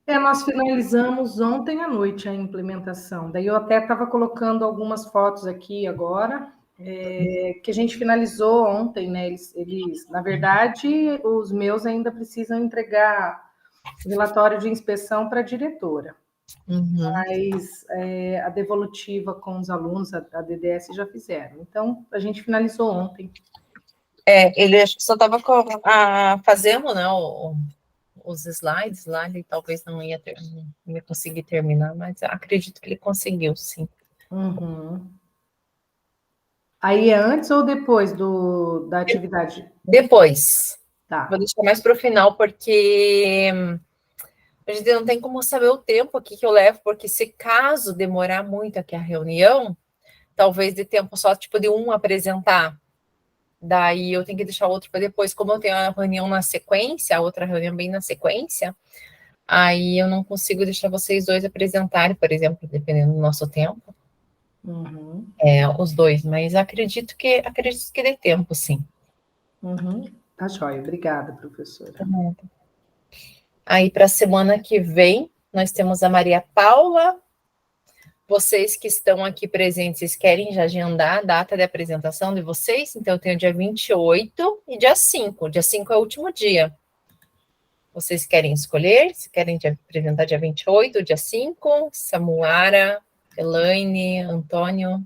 Nós finalizamos ontem à noite a implementação. Daí eu até estava colocando algumas fotos aqui agora, que a gente finalizou ontem, né? Na verdade, os meus ainda precisam entregar o relatório de inspeção para a diretora. Mas a devolutiva com os alunos, a DDS, já fizeram. Então, a gente finalizou ontem. Ele acho que só estava fazendo, né, os slides lá, ele talvez não ia conseguir terminar, mas acredito que ele conseguiu, sim. Uhum. Aí é antes ou depois da atividade? Depois. Tá. Vou deixar mais para o final, porque a gente não tem como saber o tempo aqui que eu levo, porque se caso demorar muito aqui a reunião, talvez dê tempo só, tipo, de um apresentar. Daí eu tenho que deixar o outro para depois. Como eu tenho a reunião na sequência, a outra reunião bem na sequência, aí eu não consigo deixar vocês dois apresentarem, por exemplo, dependendo do nosso tempo. Uhum. Os dois, mas acredito que dê tempo, sim. Uhum. Tá jóia. Obrigada, professora. Aí, para a semana que vem, nós temos a Maria Paula. Vocês que estão aqui presentes, vocês querem já agendar a data de apresentação de vocês? Então, eu tenho dia 28 e dia 5. Dia 5 é o último dia. Vocês querem escolher? Se querem apresentar dia 28, dia 5? Samuara, Elaine, Antônio?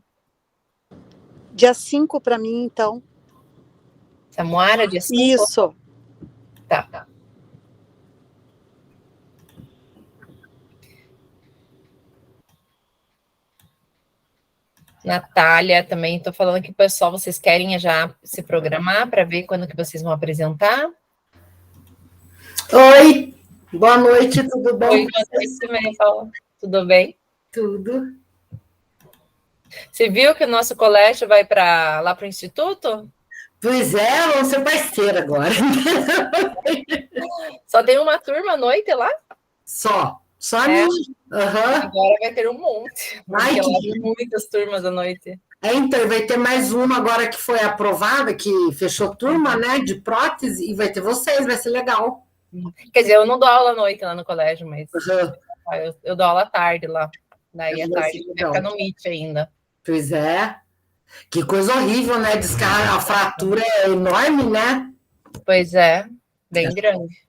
Dia 5 para mim, então. Samuara, dia 5? Isso. Tá. Natália, também estou falando que o pessoal, vocês querem já se programar para ver quando que vocês vão apresentar? Oi, boa noite, tudo bom? Oi, boa noite, Maria Paula. Tudo bem? Tudo. Você viu que o nosso colégio vai lá para o Instituto? Pois é, vamos ser parceira agora. Só tem uma turma à noite lá? Só a minha. Agora vai ter um monte. Ai, tem muitas turmas à noite. Então, vai ter mais uma agora que foi aprovada, que fechou turma, né, de prótese, e vai ter vocês, vai ser legal. Quer dizer, eu não dou aula à noite lá no colégio, mas eu dou aula à tarde lá. Daí à tarde vai ficar no Meet ainda. Pois é. Que coisa horrível, né? Diz que a fratura é enorme, né? Pois é, bem grande.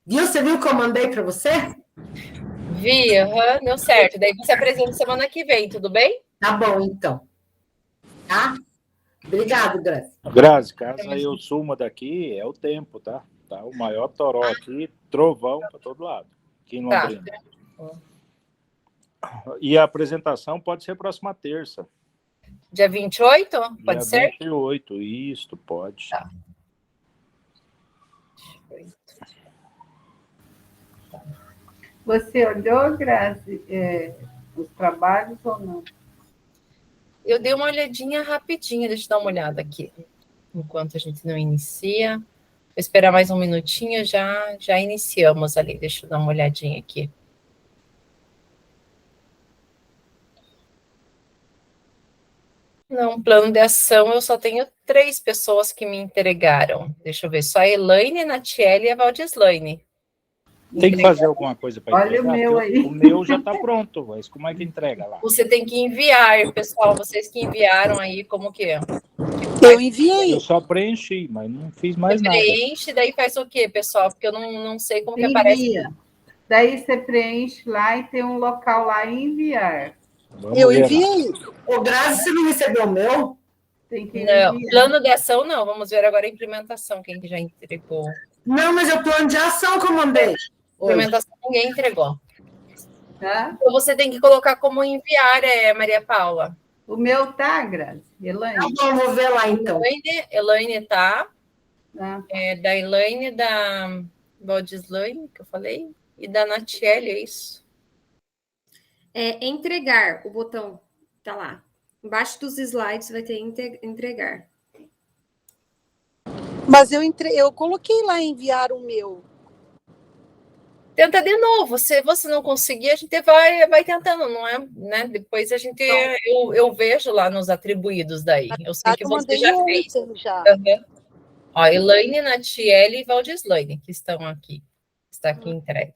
Viu? Você viu o que eu mandei para você? Vi, deu certo. Daí você apresenta semana que vem, tudo bem? Tá bom, então. Tá? Obrigado, Grazi. Grazi, caso eu suma daqui, é o tempo, tá? Tá o maior toró aqui, trovão para todo lado. Aqui em Londrina. E a apresentação pode ser próxima terça. Dia 28? Pode dia ser? 28, isto, pode. Tá. Você olhou, Grazi, os trabalhos ou não? Eu dei uma olhadinha rapidinha, deixa eu dar uma olhada aqui, enquanto a gente não inicia. Vou esperar mais um minutinho, já iniciamos ali, deixa eu dar uma olhadinha aqui. Não, plano de ação, eu só tenho 3 pessoas que me entregaram. Deixa eu ver, só a Elaine, a Natiele e a Valdislaine. Tem que fazer alguma coisa para entregar? Olha o meu aí. O meu já está pronto, mas como é que entrega lá? Você tem que enviar, pessoal, vocês que enviaram aí, como que é? Eu enviei. Eu só preenchi, mas não fiz mais você nada. Preenche, daí faz o quê, pessoal? Porque eu não sei como que aparece. Daí você preenche lá e tem um local lá em enviar. Eu enviei. Ô, Grazi, você não recebeu o meu? Tem que não, enviar. plano de ação não, vamos ver agora a implementação, quem que já entregou. Não, mas é o plano de ação que eu mandei. Implementação ninguém entregou. Tá? Então você tem que colocar como enviar, Maria Paula. O meu tá, Grazi? Elaine? Tá bom, vou ver lá então. Elaine tá. Tá. Da Elaine, da Valdislaine, que eu falei, e da Natiele, é isso? Entregar, o botão tá lá. Embaixo dos slides vai ter entregar. Mas eu coloquei lá enviar o meu. Tenta de novo. Se você não conseguir, a gente vai tentando, não é? Né? Depois a gente eu vejo lá nos atribuídos daí. Eu sei que você já fez. Já. Uhum. Ó, Elaine, Natiele e Valdislaine, que estão aqui. Está aqui entregue.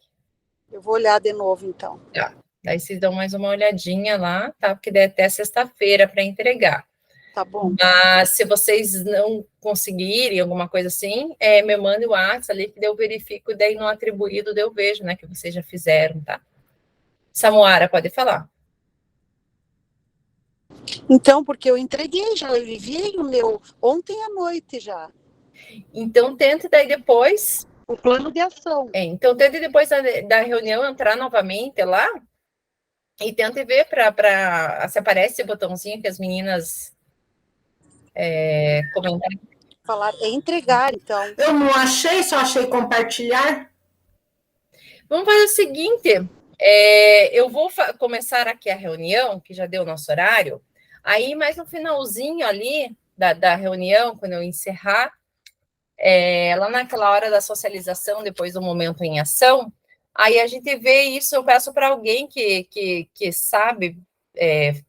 Eu vou olhar de novo, então. Tá. Daí vocês dão mais uma olhadinha lá, tá? Porque daí até sexta-feira para entregar. Tá bom. Mas se vocês não conseguirem, alguma coisa assim, me mande o WhatsApp ali que eu verifico, e daí no atribuído eu vejo, né, que vocês já fizeram, tá? Samuara, pode falar. Então, porque eu entreguei já, eu enviei o meu ontem à noite já. Então, tente daí depois... O plano de ação. Então, tente depois da reunião entrar novamente lá e tente ver se aparece esse botãozinho que as meninas comentaram. Falar, entregar, então. Eu não achei, só achei compartilhar. Vamos fazer o seguinte, eu vou começar aqui a reunião, que já deu o nosso horário, aí mais no finalzinho ali da reunião, quando eu encerrar, lá naquela hora da socialização, depois do momento em ação, aí a gente vê isso, eu peço para alguém que sabe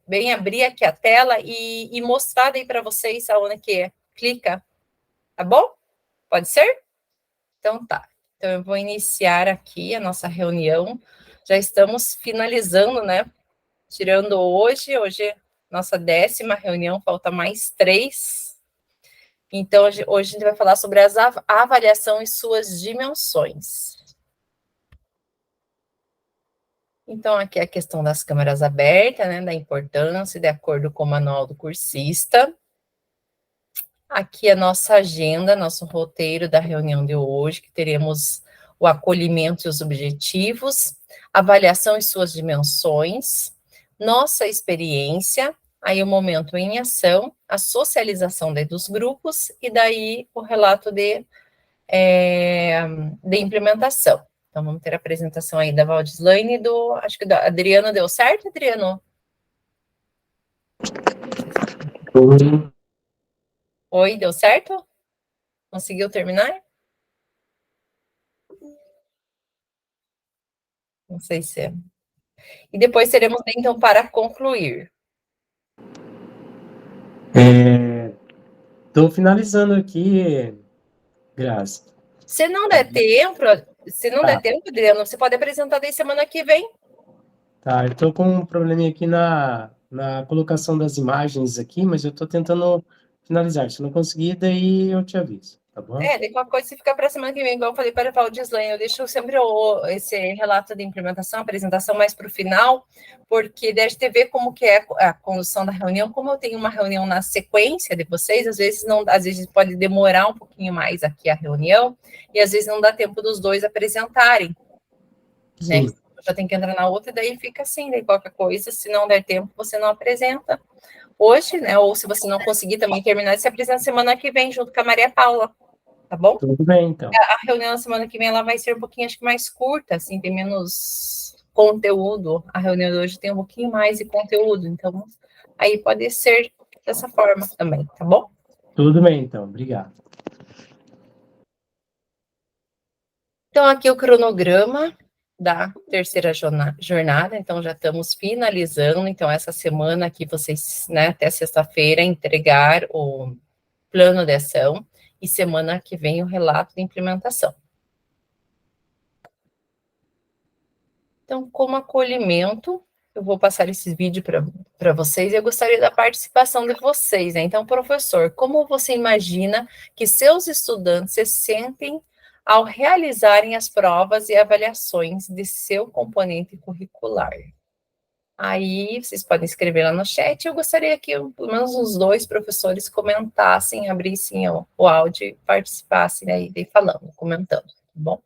bem abrir aqui a tela e mostrar daí para vocês aonde que clica, tá bom? Pode ser? Então tá. Então eu vou iniciar aqui a nossa reunião, já estamos finalizando, né? Tirando hoje nossa 10ª reunião, falta mais 3. Então, hoje a gente vai falar sobre a avaliação e suas dimensões. Então, aqui é a questão das câmeras abertas, né, da importância, de acordo com o manual do cursista. Aqui é a nossa agenda, nosso roteiro da reunião de hoje, que teremos o acolhimento e os objetivos, avaliação e suas dimensões, nossa experiência, aí o momento em ação, a socialização dos grupos e daí o relato de implementação. Então, vamos ter a apresentação aí da Valdislaine e acho que da Adriano. Deu certo, Adriano? Oi, deu certo? Conseguiu terminar? Não sei se é. E depois teremos, então, para concluir. Estou finalizando aqui, Graça. Se não der tempo, Adriano, você pode apresentar daí semana que vem. Tá, eu estou com um probleminha aqui na colocação das imagens aqui, mas eu estou tentando finalizar. Se não conseguir, daí eu te aviso, tá bom? Daí qualquer coisa, se fica para a semana que vem, igual eu falei para a Valdislaine, eu deixo sempre esse relato de implementação, apresentação mais para o final, porque daí a gente vê como que é a condução da reunião. Como eu tenho uma reunião na sequência de vocês, às vezes pode demorar um pouquinho mais aqui a reunião, e às vezes não dá tempo dos dois apresentarem, né? Já tem que entrar na outra, e daí fica assim, daí qualquer coisa, se não der tempo, você não apresenta hoje, né? Ou se você não conseguir também terminar, você apresenta semana que vem, junto com a Maria Paula, tá bom? Tudo bem, então. A reunião na semana que vem, ela vai ser um pouquinho, acho que mais curta, assim, tem menos conteúdo. A reunião de hoje tem um pouquinho mais de conteúdo, então aí pode ser dessa forma também, tá bom? Tudo bem, então. Obrigado. Então, aqui o cronograma da terceira jornada, então já estamos finalizando, então essa semana aqui vocês, né, até sexta-feira, entregar o plano de ação e semana que vem o relato de implementação. Então, como acolhimento, eu vou passar esse vídeo para vocês e eu gostaria da participação de vocês, né? Então, professor, como você imagina que seus estudantes se sentem ao realizarem as provas e avaliações de seu componente curricular? Aí, vocês podem escrever lá no chat. Eu gostaria que pelo menos os 2 professores comentassem, abrissem o áudio e participassem aí, falando, comentando, tá bom?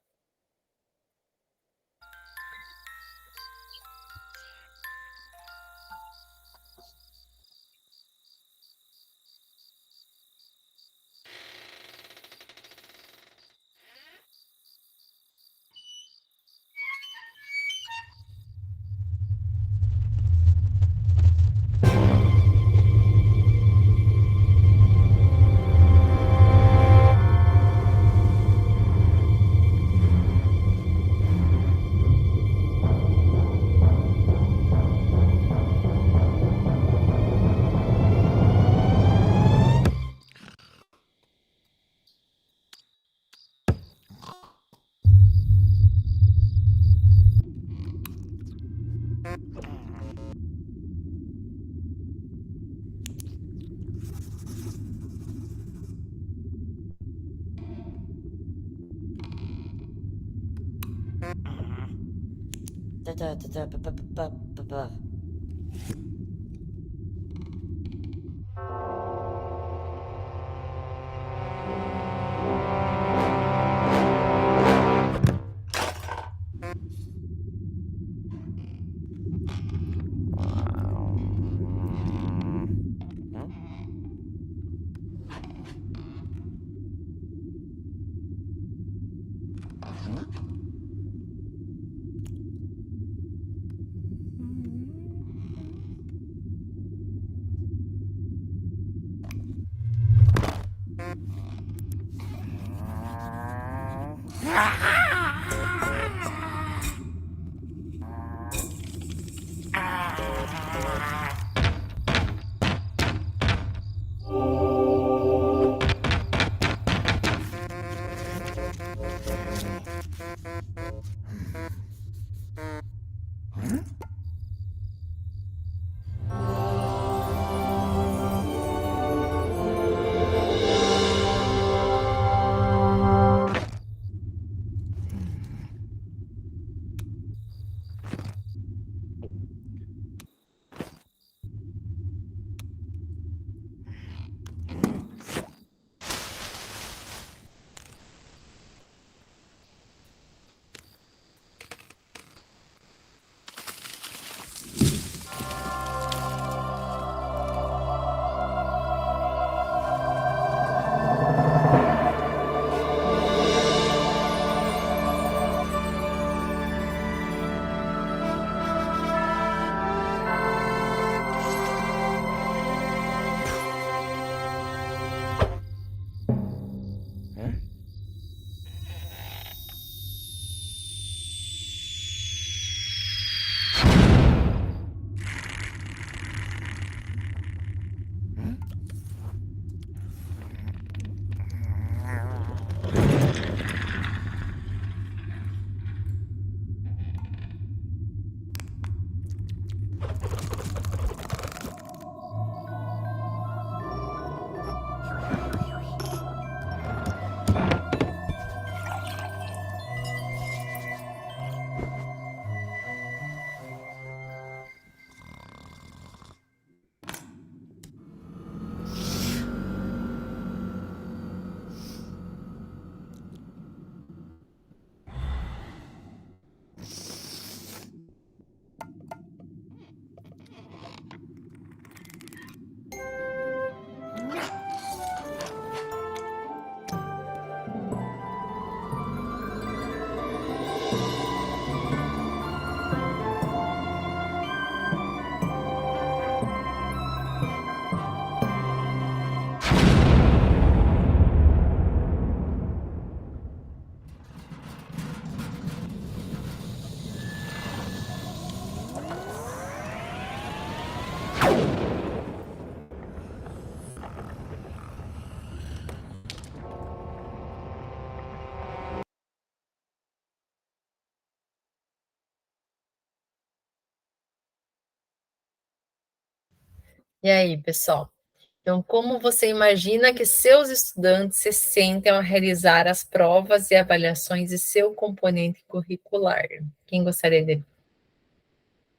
E aí, pessoal? Então, como você imagina que seus estudantes se sentem ao realizar as provas e avaliações de seu componente curricular? Quem gostaria de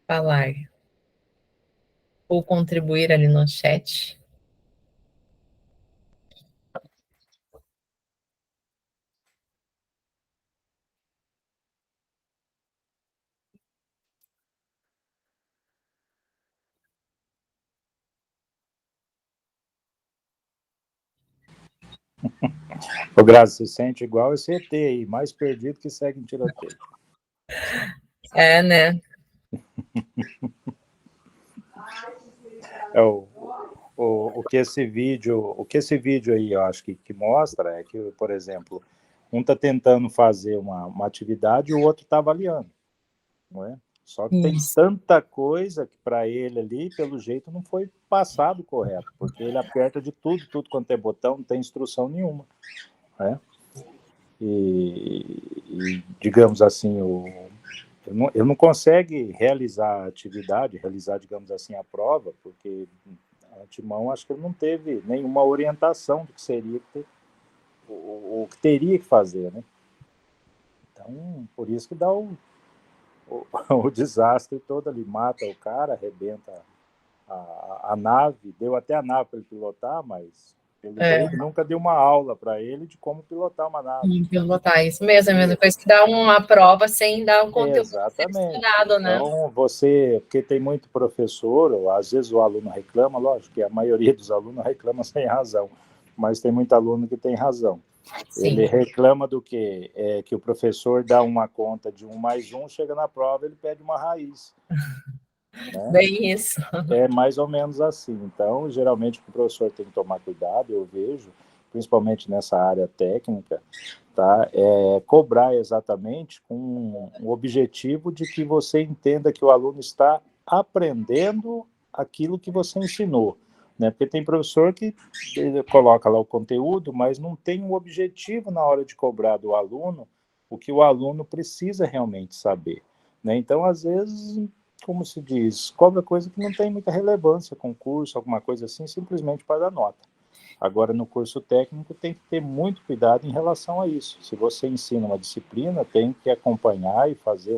falar ou contribuir ali no chat? O Grazi se sente igual esse ET aí, mais perdido que segue em tiroteio. É, né? É o que esse vídeo aí, eu acho que mostra é que, por exemplo, um está tentando fazer uma atividade e o outro está avaliando, não é? Só que tem tanta coisa que para ele ali, pelo jeito, não foi passado correto, porque ele aperta de tudo quanto é botão, não tem instrução nenhuma, né? E digamos assim, ele não consegue realizar a atividade, digamos assim, a prova, porque antemão acho que ele não teve nenhuma orientação do que seria o que teria que fazer, né? Então, por isso que dá o desastre todo ali, mata o cara, arrebenta a nave, deu até a nave para ele pilotar, mas ele nunca deu uma aula para ele de como pilotar uma nave. Pilotar, isso mesmo, é a mesma coisa que dar uma prova sem dar um conteúdo selecionado, né? Então, porque tem muito professor, ou às vezes o aluno reclama, lógico que a maioria dos alunos reclama sem razão, mas tem muito aluno que tem razão. Sim. Ele reclama do que o professor dá uma conta de 1 mais 1, chega na prova, ele pede uma raiz. Né? Bem isso. É mais ou menos assim. Então, geralmente, o professor tem que tomar cuidado, eu vejo, principalmente nessa área técnica, tá? Cobrar exatamente com o objetivo de que você entenda que o aluno está aprendendo aquilo que você ensinou. Né? Porque tem professor que coloca lá o conteúdo, mas não tem um objetivo na hora de cobrar do aluno o que o aluno precisa realmente saber. Né? Então, às vezes, como se diz, cobra coisa que não tem muita relevância, concurso, alguma coisa assim, simplesmente para dar nota. Agora, no curso técnico, tem que ter muito cuidado em relação a isso. Se você ensina uma disciplina, tem que acompanhar e fazer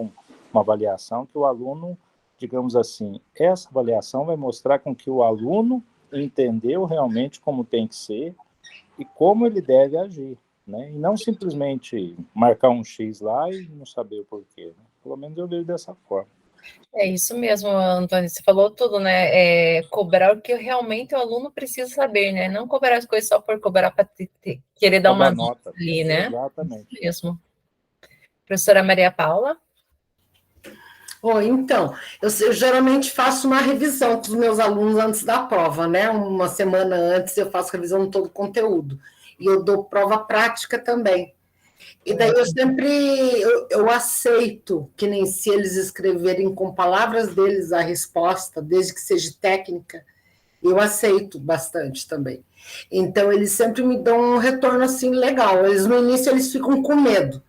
uma avaliação que o aluno, digamos assim, essa avaliação vai mostrar com que o aluno entendeu realmente como tem que ser e como ele deve agir, né? E não simplesmente marcar um X lá e não saber o porquê. Né? Pelo menos eu vejo dessa forma. É isso mesmo, Antônio, você falou tudo, né? Cobrar o que realmente o aluno precisa saber, né? Não cobrar as coisas só por cobrar para querer dar uma nota ali, né? Exatamente. Isso mesmo. Professora Maria Paula? Então, eu geralmente faço uma revisão com os meus alunos antes da prova, né? Uma semana antes eu faço revisão de todo o conteúdo. E eu dou prova prática também. E daí eu sempre eu aceito que nem se eles escreverem com palavras deles a resposta, desde que seja técnica, eu aceito bastante também. Então, eles sempre me dão um retorno assim legal. No início, eles ficam com medo.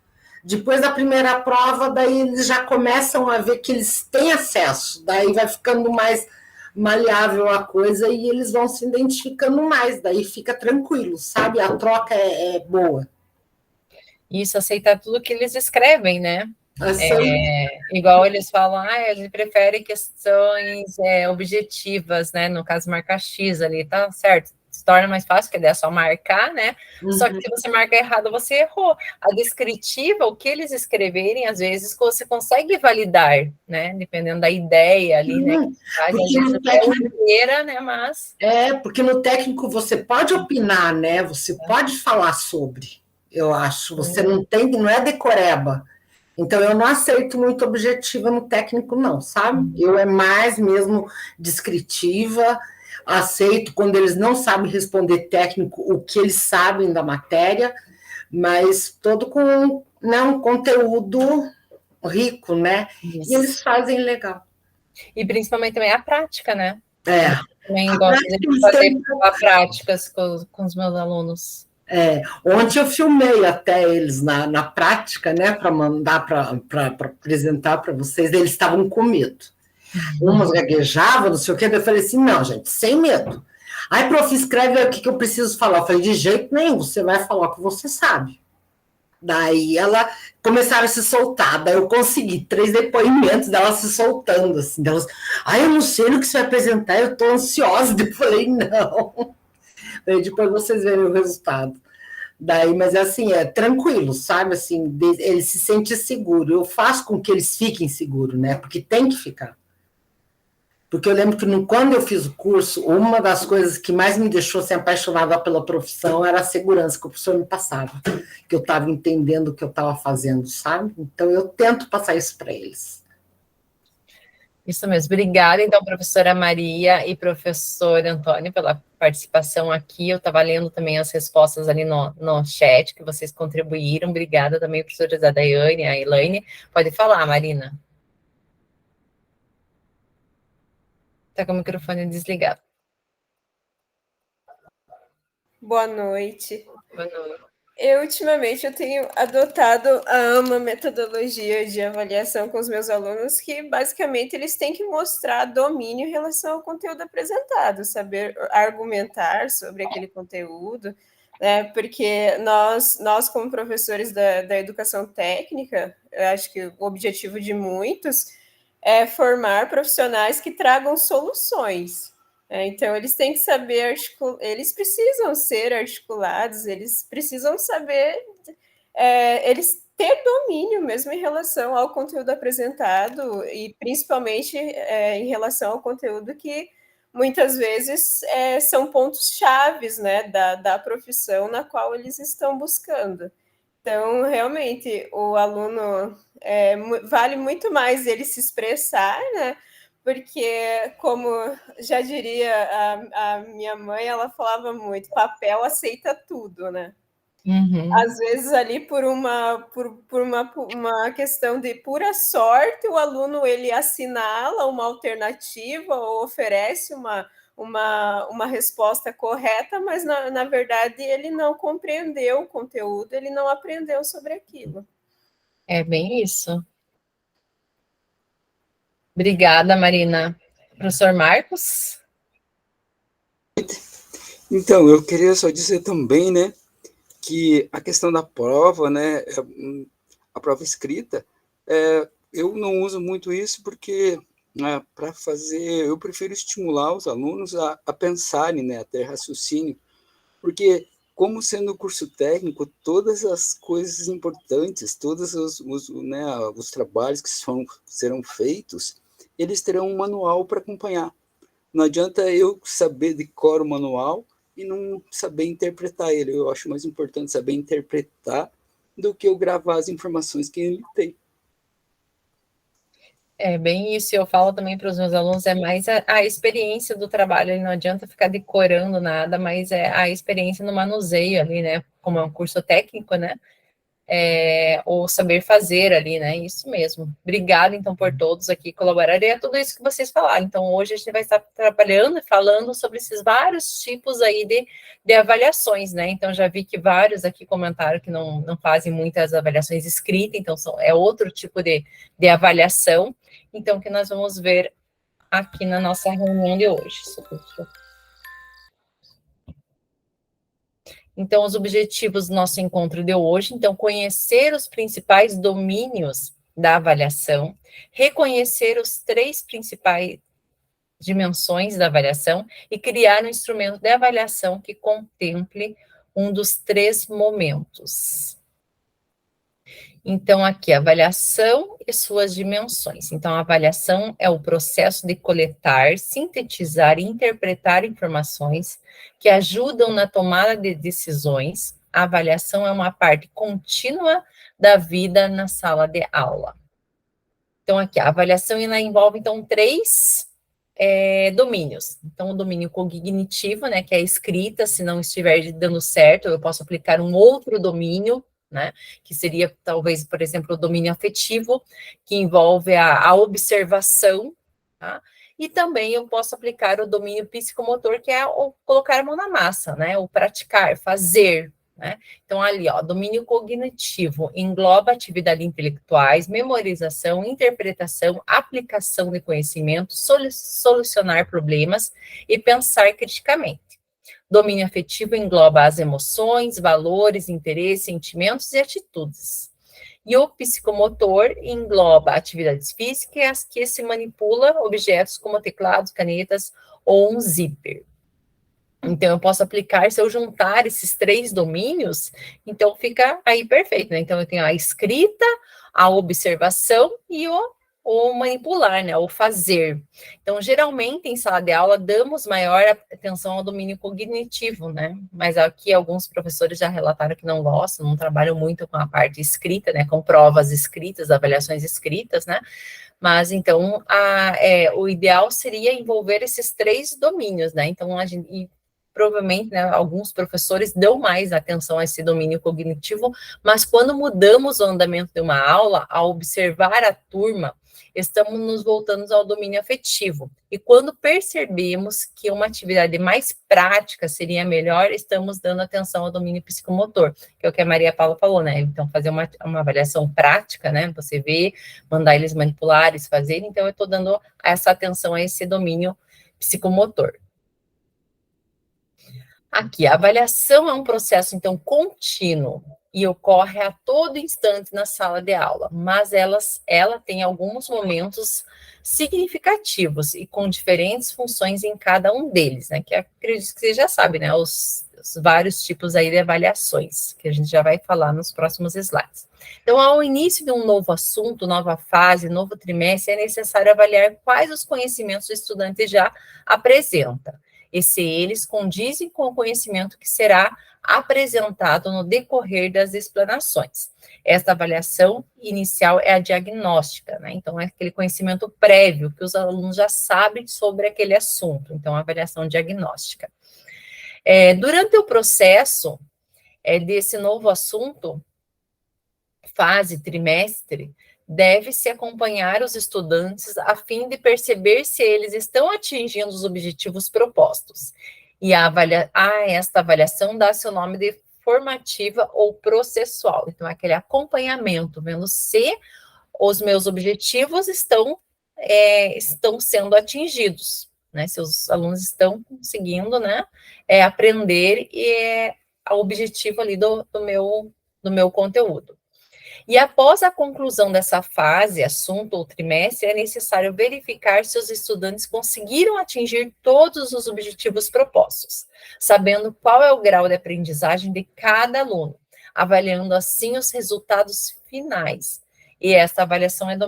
Depois da primeira prova, daí eles já começam a ver que eles têm acesso. Daí vai ficando mais maleável a coisa e eles vão se identificando mais. Daí fica tranquilo, sabe? A troca é boa. Isso, aceitar tudo que eles escrevem, né? Igual eles falam, a gente prefere questões objetivas, né? No caso, marcar X ali, tá certo? Se torna mais fácil, porque é só marcar, né? Só que se você marcar errado, você errou. A descritiva, o que eles escreverem, às vezes, você consegue validar, né? Dependendo da ideia ali, né? Às vezes é inteira, né? Mas... porque no técnico você pode opinar, né? Você pode falar sobre, eu acho. Você não é decoreba. Então, eu não aceito muito objetiva no técnico, não, sabe? Eu é mais mesmo descritiva, aceito quando eles não sabem responder técnico o que eles sabem da matéria, mas todo com um conteúdo rico, né? Isso. E eles fazem legal. E principalmente também a prática, né? Eu também gosto de fazer práticas com os meus alunos. Ontem eu filmei até eles na prática, né, para mandar para apresentar para vocês, eles estavam com medo. Umas gaguejavam, não sei o quê, eu falei assim, não, gente, sem medo. Aí, prof, escreve o que eu preciso falar. Eu falei, de jeito nenhum, você vai falar o que você sabe. Daí ela começaram a se soltar, daí eu consegui 3 depoimentos dela se soltando, assim, delas, eu não sei no que você vai apresentar, eu estou ansiosa. Eu falei, não. Daí depois vocês verem o resultado. Daí, mas assim, é tranquilo, sabe? Assim, ele se sente seguro. Eu faço com que eles fiquem seguros, né? Porque tem que ficar. Porque eu lembro que quando eu fiz o curso, uma das coisas que mais me deixou assim, apaixonada pela profissão era a segurança que o professor me passava, que eu estava entendendo o que eu estava fazendo, sabe? Então, eu tento passar isso para eles. Isso mesmo. Obrigada, então, professora Maria e professor Antônio, pela participação aqui. Eu estava lendo também as respostas ali no chat, que vocês contribuíram. Obrigada também, professora Daiane, a Elaine. Pode falar, Marina. Está com o microfone desligado. Boa noite. Boa noite. Ultimamente, eu tenho adotado uma metodologia de avaliação com os meus alunos que, basicamente, eles têm que mostrar domínio em relação ao conteúdo apresentado, saber argumentar sobre aquele conteúdo, né? Porque nós como professores da educação técnica, eu acho que o objetivo de muitos é formar profissionais que tragam soluções. Então, eles têm que saber eles precisam ser articulados, eles precisam saber, eles ter domínio mesmo em relação ao conteúdo apresentado e principalmente em relação ao conteúdo que muitas vezes são pontos chaves, né, da profissão na qual eles estão buscando. Então, realmente, o aluno vale muito mais ele se expressar, né? Porque, como já diria a minha mãe, ela falava muito, papel aceita tudo, né? Uhum. Às vezes, ali, por uma questão de pura sorte, o aluno ele assinala uma alternativa ou oferece uma resposta correta, mas, na verdade, ele não compreendeu o conteúdo, ele não aprendeu sobre aquilo. É bem isso. Obrigada, Marina. Professor Marcos? Então, eu queria só dizer também, né, que a questão da prova, né, a prova escrita, eu não uso muito isso porque, para fazer, eu prefiro estimular os alunos a pensarem, né, a ter raciocínio, porque como sendo curso técnico, todas as coisas importantes, todos os trabalhos que serão feitos, eles terão um manual para acompanhar. Não adianta eu saber de cor o manual e não saber interpretar ele. Eu acho mais importante saber interpretar do que eu gravar as informações que ele tem. É bem isso, eu falo também para os meus alunos, é mais a experiência do trabalho, não adianta ficar decorando nada, mas é a experiência no manuseio ali, né, como é um curso técnico, né, ou saber fazer ali, né, isso mesmo. Obrigada, então, por todos aqui colaborarem, é tudo isso que vocês falaram. Então, hoje a gente vai estar trabalhando e falando sobre esses vários tipos aí de avaliações, né, então já vi que vários aqui comentaram que não fazem muitas avaliações escritas, então é outro tipo de avaliação, então, que nós vamos ver aqui na nossa reunião de hoje. Então, os objetivos do nosso encontro de hoje, então, conhecer os principais domínios da avaliação, reconhecer os 3 principais dimensões da avaliação e criar um instrumento de avaliação que contemple um dos 3 momentos. Então, aqui, avaliação e suas dimensões. Então, a avaliação é o processo de coletar, sintetizar e interpretar informações que ajudam na tomada de decisões. A avaliação é uma parte contínua da vida na sala de aula. Então, aqui, a avaliação envolve, então, 3 domínios. Então, o domínio cognitivo, né, que é a escrita, se não estiver dando certo, eu posso aplicar um outro domínio, né, que seria, talvez, por exemplo, o domínio afetivo, que envolve a observação, tá? E também eu posso aplicar o domínio psicomotor, que é o colocar a mão na massa, né, o praticar, fazer, né? Então, ali, ó, domínio cognitivo engloba atividades intelectuais, memorização, interpretação, aplicação de conhecimento, solucionar problemas e pensar criticamente. Domínio afetivo engloba as emoções, valores, interesses, sentimentos e atitudes. E o psicomotor engloba atividades físicas que se manipula objetos como teclados, canetas ou um zíper. Então, eu posso aplicar, se eu juntar esses 3 domínios, então fica aí perfeito, né? Então, eu tenho a escrita, a observação e o manipular, né? O fazer. Então, geralmente, em sala de aula, damos maior atenção ao domínio cognitivo, né? Mas aqui, alguns professores já relataram que não gostam, não trabalham muito com a parte escrita, né? Com provas escritas, avaliações escritas, né? Mas, então, o ideal seria envolver esses 3 domínios, né? Então, provavelmente, né, alguns professores dão mais atenção a esse domínio cognitivo, mas quando mudamos o andamento de uma aula, ao observar a turma, estamos nos voltando ao domínio afetivo. E quando percebemos que uma atividade mais prática seria melhor, estamos dando atenção ao domínio psicomotor, que é o que a Maria Paula falou, né? Então, fazer uma avaliação prática, né? Você ver, mandar eles manipular, eles fazerem. Então, eu estou dando essa atenção a esse domínio psicomotor. Aqui, a avaliação é um processo, então, contínuo e ocorre a todo instante na sala de aula, mas ela tem alguns momentos significativos e com diferentes funções em cada um deles, né? Que acredito que você já sabe, né? Os vários tipos aí de avaliações, que a gente já vai falar nos próximos slides. Então, ao início de um novo assunto, nova fase, novo trimestre, é necessário avaliar quais os conhecimentos o estudante já apresenta, e se eles condizem com o conhecimento que será apresentado no decorrer das explanações. Esta avaliação inicial é a diagnóstica, né? Então, é aquele conhecimento prévio que os alunos já sabem sobre aquele assunto. Então, a avaliação diagnóstica. Durante o processo desse novo assunto, fase, trimestre, deve-se acompanhar os estudantes a fim de perceber se eles estão atingindo os objetivos propostos. E a esta avaliação dá seu nome de formativa ou processual. Então, é aquele acompanhamento, vendo se os meus objetivos estão sendo atingidos, né? Se os alunos estão conseguindo, né, aprender o objetivo ali do meu conteúdo. E após a conclusão dessa fase, assunto ou trimestre, é necessário verificar se os estudantes conseguiram atingir todos os objetivos propostos, sabendo qual é o grau de aprendizagem de cada aluno, avaliando assim os resultados finais. E essa avaliação é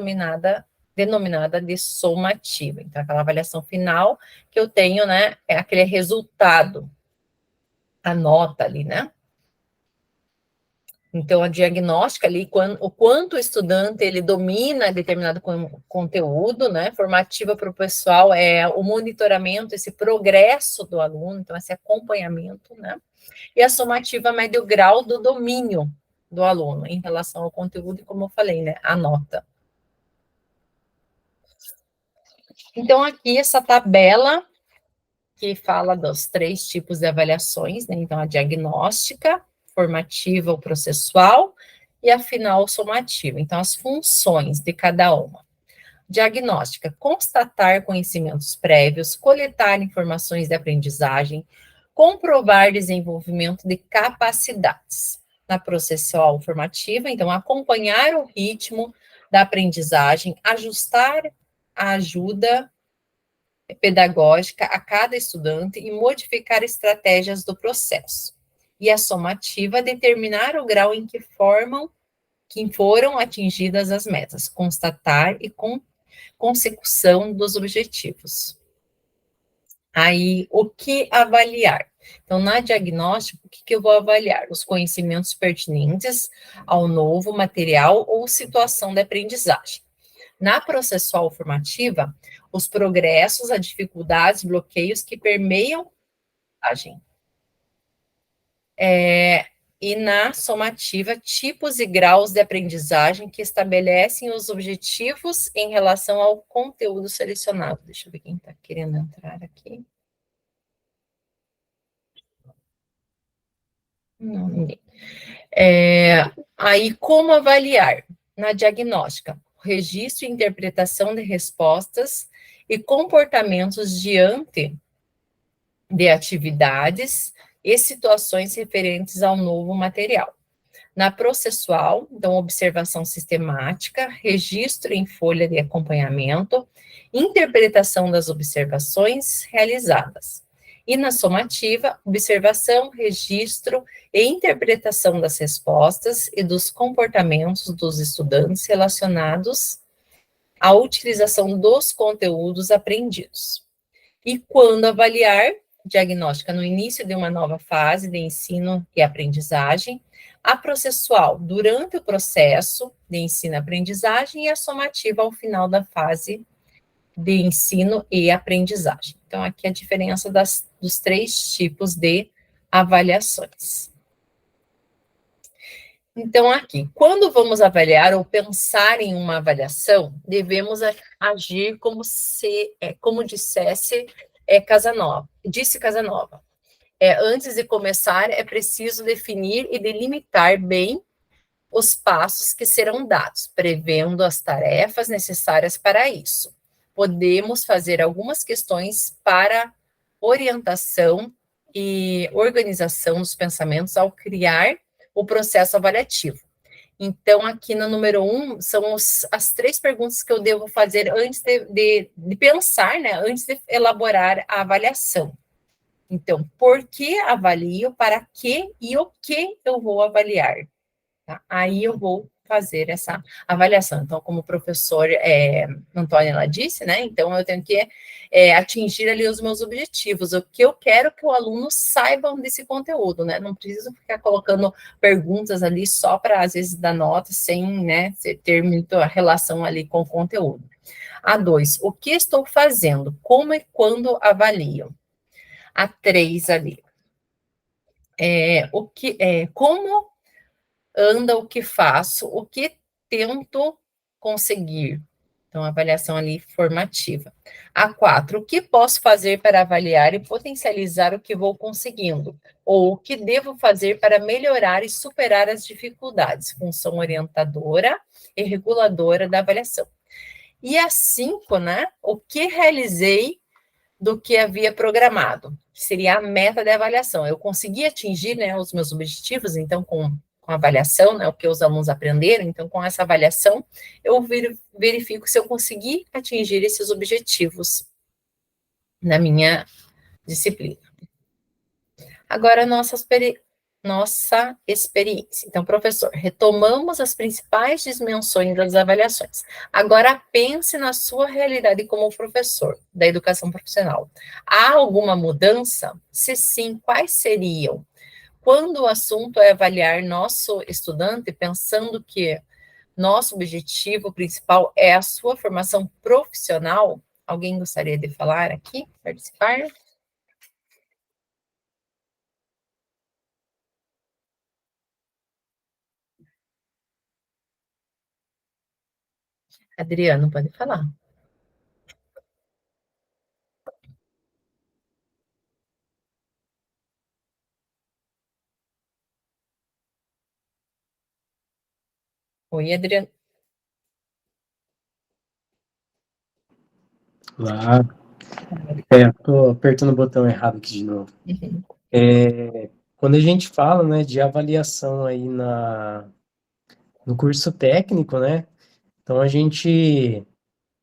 denominada de somativa. Então, aquela avaliação final que eu tenho, né, é aquele resultado, a nota ali, né? Então, a diagnóstica ali, o quanto o estudante ele domina determinado conteúdo, né? Formativa para o pessoal é o monitoramento, esse progresso do aluno, então, esse acompanhamento, né? E a somativa mede o grau do domínio do aluno em relação ao conteúdo, e como eu falei, né? A nota. Então, aqui, essa tabela que fala dos 3 tipos de avaliações, né? Então, a diagnóstica, formativa ou processual, e a final somativa. Então, as funções de cada uma. Diagnóstica, constatar conhecimentos prévios, coletar informações de aprendizagem, comprovar desenvolvimento de capacidades. Na processual formativa, então, acompanhar o ritmo da aprendizagem, ajustar a ajuda pedagógica a cada estudante e modificar estratégias do processo. E a somativa, determinar o grau em que foram atingidas as metas, constatar e consecução dos objetivos. Aí, o que avaliar? Então, na diagnóstico, o que eu vou avaliar? Os conhecimentos pertinentes ao novo material ou situação de aprendizagem. Na processual formativa, os progressos, as dificuldades, bloqueios que permeiam a aprendizagem. E na somativa, tipos e graus de aprendizagem que estabelecem os objetivos em relação ao conteúdo selecionado. Deixa eu ver quem está querendo entrar aqui. Não, ninguém. Aí, como avaliar? Na diagnóstica, registro e interpretação de respostas e comportamentos diante de atividades e situações referentes ao novo material. Na processual, então, observação sistemática, registro em folha de acompanhamento, interpretação das observações realizadas. E na somativa, observação, registro e interpretação das respostas e dos comportamentos dos estudantes relacionados à utilização dos conteúdos aprendidos. E quando avaliar, diagnóstica no início de uma nova fase de ensino e aprendizagem, a processual durante o processo de ensino e aprendizagem e a somativa ao final da fase de ensino e aprendizagem. Então, aqui a diferença dos 3 tipos de avaliações. Então, aqui, quando vamos avaliar ou pensar em uma avaliação, devemos agir como disse Casanova. Antes de começar, é preciso definir e delimitar bem os passos que serão dados, prevendo as tarefas necessárias para isso. Podemos fazer algumas questões para orientação e organização dos pensamentos ao criar o processo avaliativo. Então, aqui no número 1, são as 3 perguntas que eu devo fazer antes de pensar, né, antes de elaborar a avaliação. Então, por que avalio, para que e o que eu vou avaliar? Tá? Aí eu vou fazer essa avaliação. Então, como o professor Antônia ela disse, né? Então, eu tenho que atingir ali os meus objetivos, o que eu quero que o aluno saiba desse conteúdo, né? Não preciso ficar colocando perguntas ali só para, às vezes, dar nota sem, né, ter muita relação ali com o conteúdo. A 2, o que estou fazendo? Como e quando avalio? A 3 ali. Como anda o que faço, o que tento conseguir. Então, avaliação ali formativa. A 4, o que posso fazer para avaliar e potencializar o que vou conseguindo? Ou o que devo fazer para melhorar e superar as dificuldades? Função orientadora e reguladora da avaliação. E a 5, né? O que realizei do que havia programado? Seria a meta de avaliação. Eu consegui atingir, né, os meus objetivos, então, com a avaliação, né, o que os alunos aprenderam, então, com essa avaliação, eu verifico se eu consegui atingir esses objetivos na minha disciplina. Agora, nossa experiência. Então, professor, retomamos as principais dimensões das avaliações. Agora, pense na sua realidade como professor da educação profissional. Há alguma mudança? Se sim, quais seriam? Quando o assunto é avaliar nosso estudante, pensando que nosso objetivo principal é a sua formação profissional, alguém gostaria de falar aqui, participar? Adriano, pode falar. Oi, Adriano. Lá. Tô apertando o botão errado aqui de novo. Quando a gente fala, né, de avaliação aí no curso técnico, né, então a gente,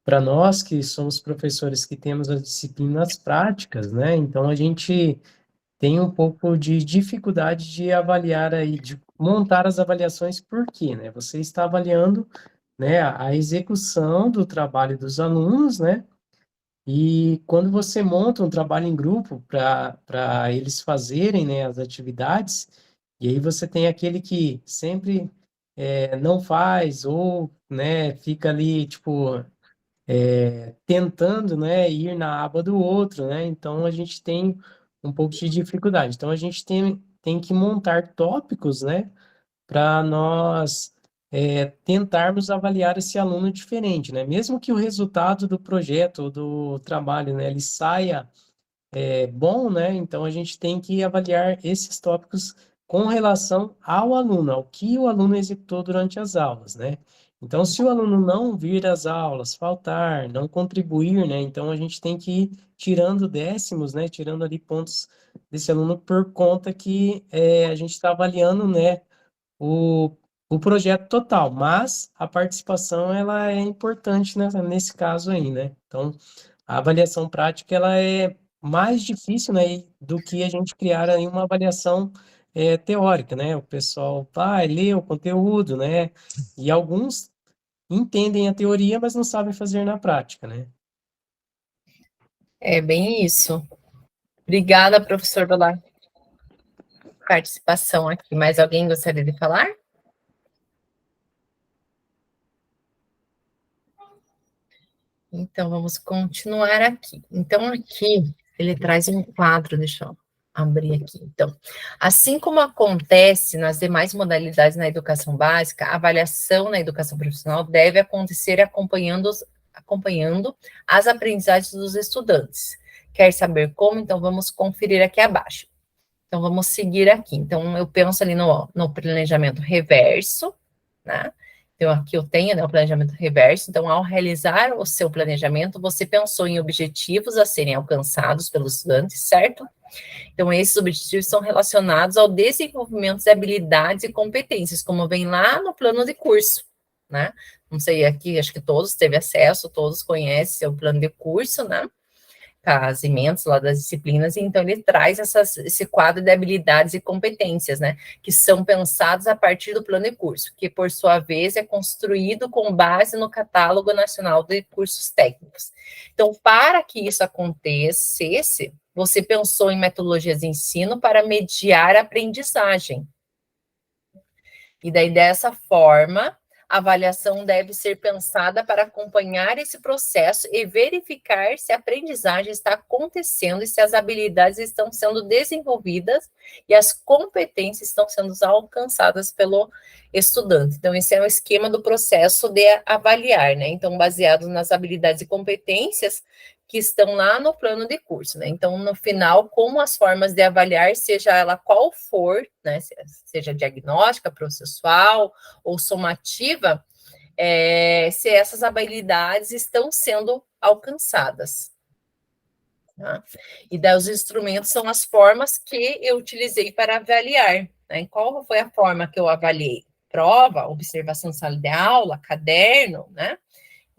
para nós que somos professores que temos as disciplinas práticas, né, então a gente tem um pouco de dificuldade de avaliar aí, de montar as avaliações, por quê, né? Você está avaliando, né, a execução do trabalho dos alunos, né? E quando você monta um trabalho em grupo para eles fazerem, né, as atividades, e aí você tem aquele que sempre não faz ou, né, fica ali, tipo, tentando, né, ir na aba do outro, né? Então a gente tem um pouco de dificuldade. Então a gente tem que montar tópicos, né, para nós tentarmos avaliar esse aluno diferente, né? Mesmo que o resultado do projeto ou do trabalho, né, ele saia bom, né? Então a gente tem que avaliar esses tópicos com relação ao aluno, ao que o aluno executou durante as aulas, né? Então, se o aluno não vir às aulas, faltar, não contribuir, né? Então a gente tem que ir tirando décimos, né? Tirando ali pontos desse aluno por conta que a gente está avaliando, né? O projeto total, mas a participação ela é importante, né, nesse caso aí, né? Então, a avaliação prática ela é mais difícil, né, do que a gente criar aí uma avaliação teórica, né? O pessoal vai ler o conteúdo, né? E alguns entendem a teoria, mas não sabem fazer na prática, né? É bem isso. Obrigada, professor, pela participação aqui. Mais alguém gostaria de falar? Então, vamos continuar aqui. Então, aqui, ele traz um quadro, deixa eu abrir aqui. Então, assim como acontece nas demais modalidades na educação básica, a avaliação na educação profissional deve acontecer acompanhando as aprendizagens dos estudantes. Quer saber como? Então, vamos conferir aqui abaixo. Então, vamos seguir aqui. Então, eu penso ali no planejamento reverso, né? Então, aqui eu tenho, né, o planejamento reverso. Então, ao realizar o seu planejamento, você pensou em objetivos a serem alcançados pelos estudantes, certo? Então, esses objetivos são relacionados ao desenvolvimento de habilidades e competências, como vem lá no plano de curso, né? Não sei, aqui, acho que todos teve acesso, todos conhecem o plano de curso, né? As emendas lá das disciplinas, e então ele traz esse quadro de habilidades e competências, né, que são pensados a partir do plano de curso, que por sua vez é construído com base no Catálogo Nacional de Cursos Técnicos. Então, para que isso acontecesse, você pensou em metodologias de ensino para mediar a aprendizagem. E daí, dessa forma, a avaliação deve ser pensada para acompanhar esse processo e verificar se a aprendizagem está acontecendo e se as habilidades estão sendo desenvolvidas e as competências estão sendo alcançadas pelo estudante. Então, esse é o esquema do processo de avaliar, né? Então, baseado nas habilidades e competências que estão lá no plano de curso, né? Então, no final, como as formas de avaliar, seja ela qual for, né? Seja diagnóstica, processual ou somativa, se essas habilidades estão sendo alcançadas. Tá? E daí os instrumentos são as formas que eu utilizei para avaliar. Né? Qual foi a forma que eu avaliei? Prova, observação de sala de aula, caderno, né?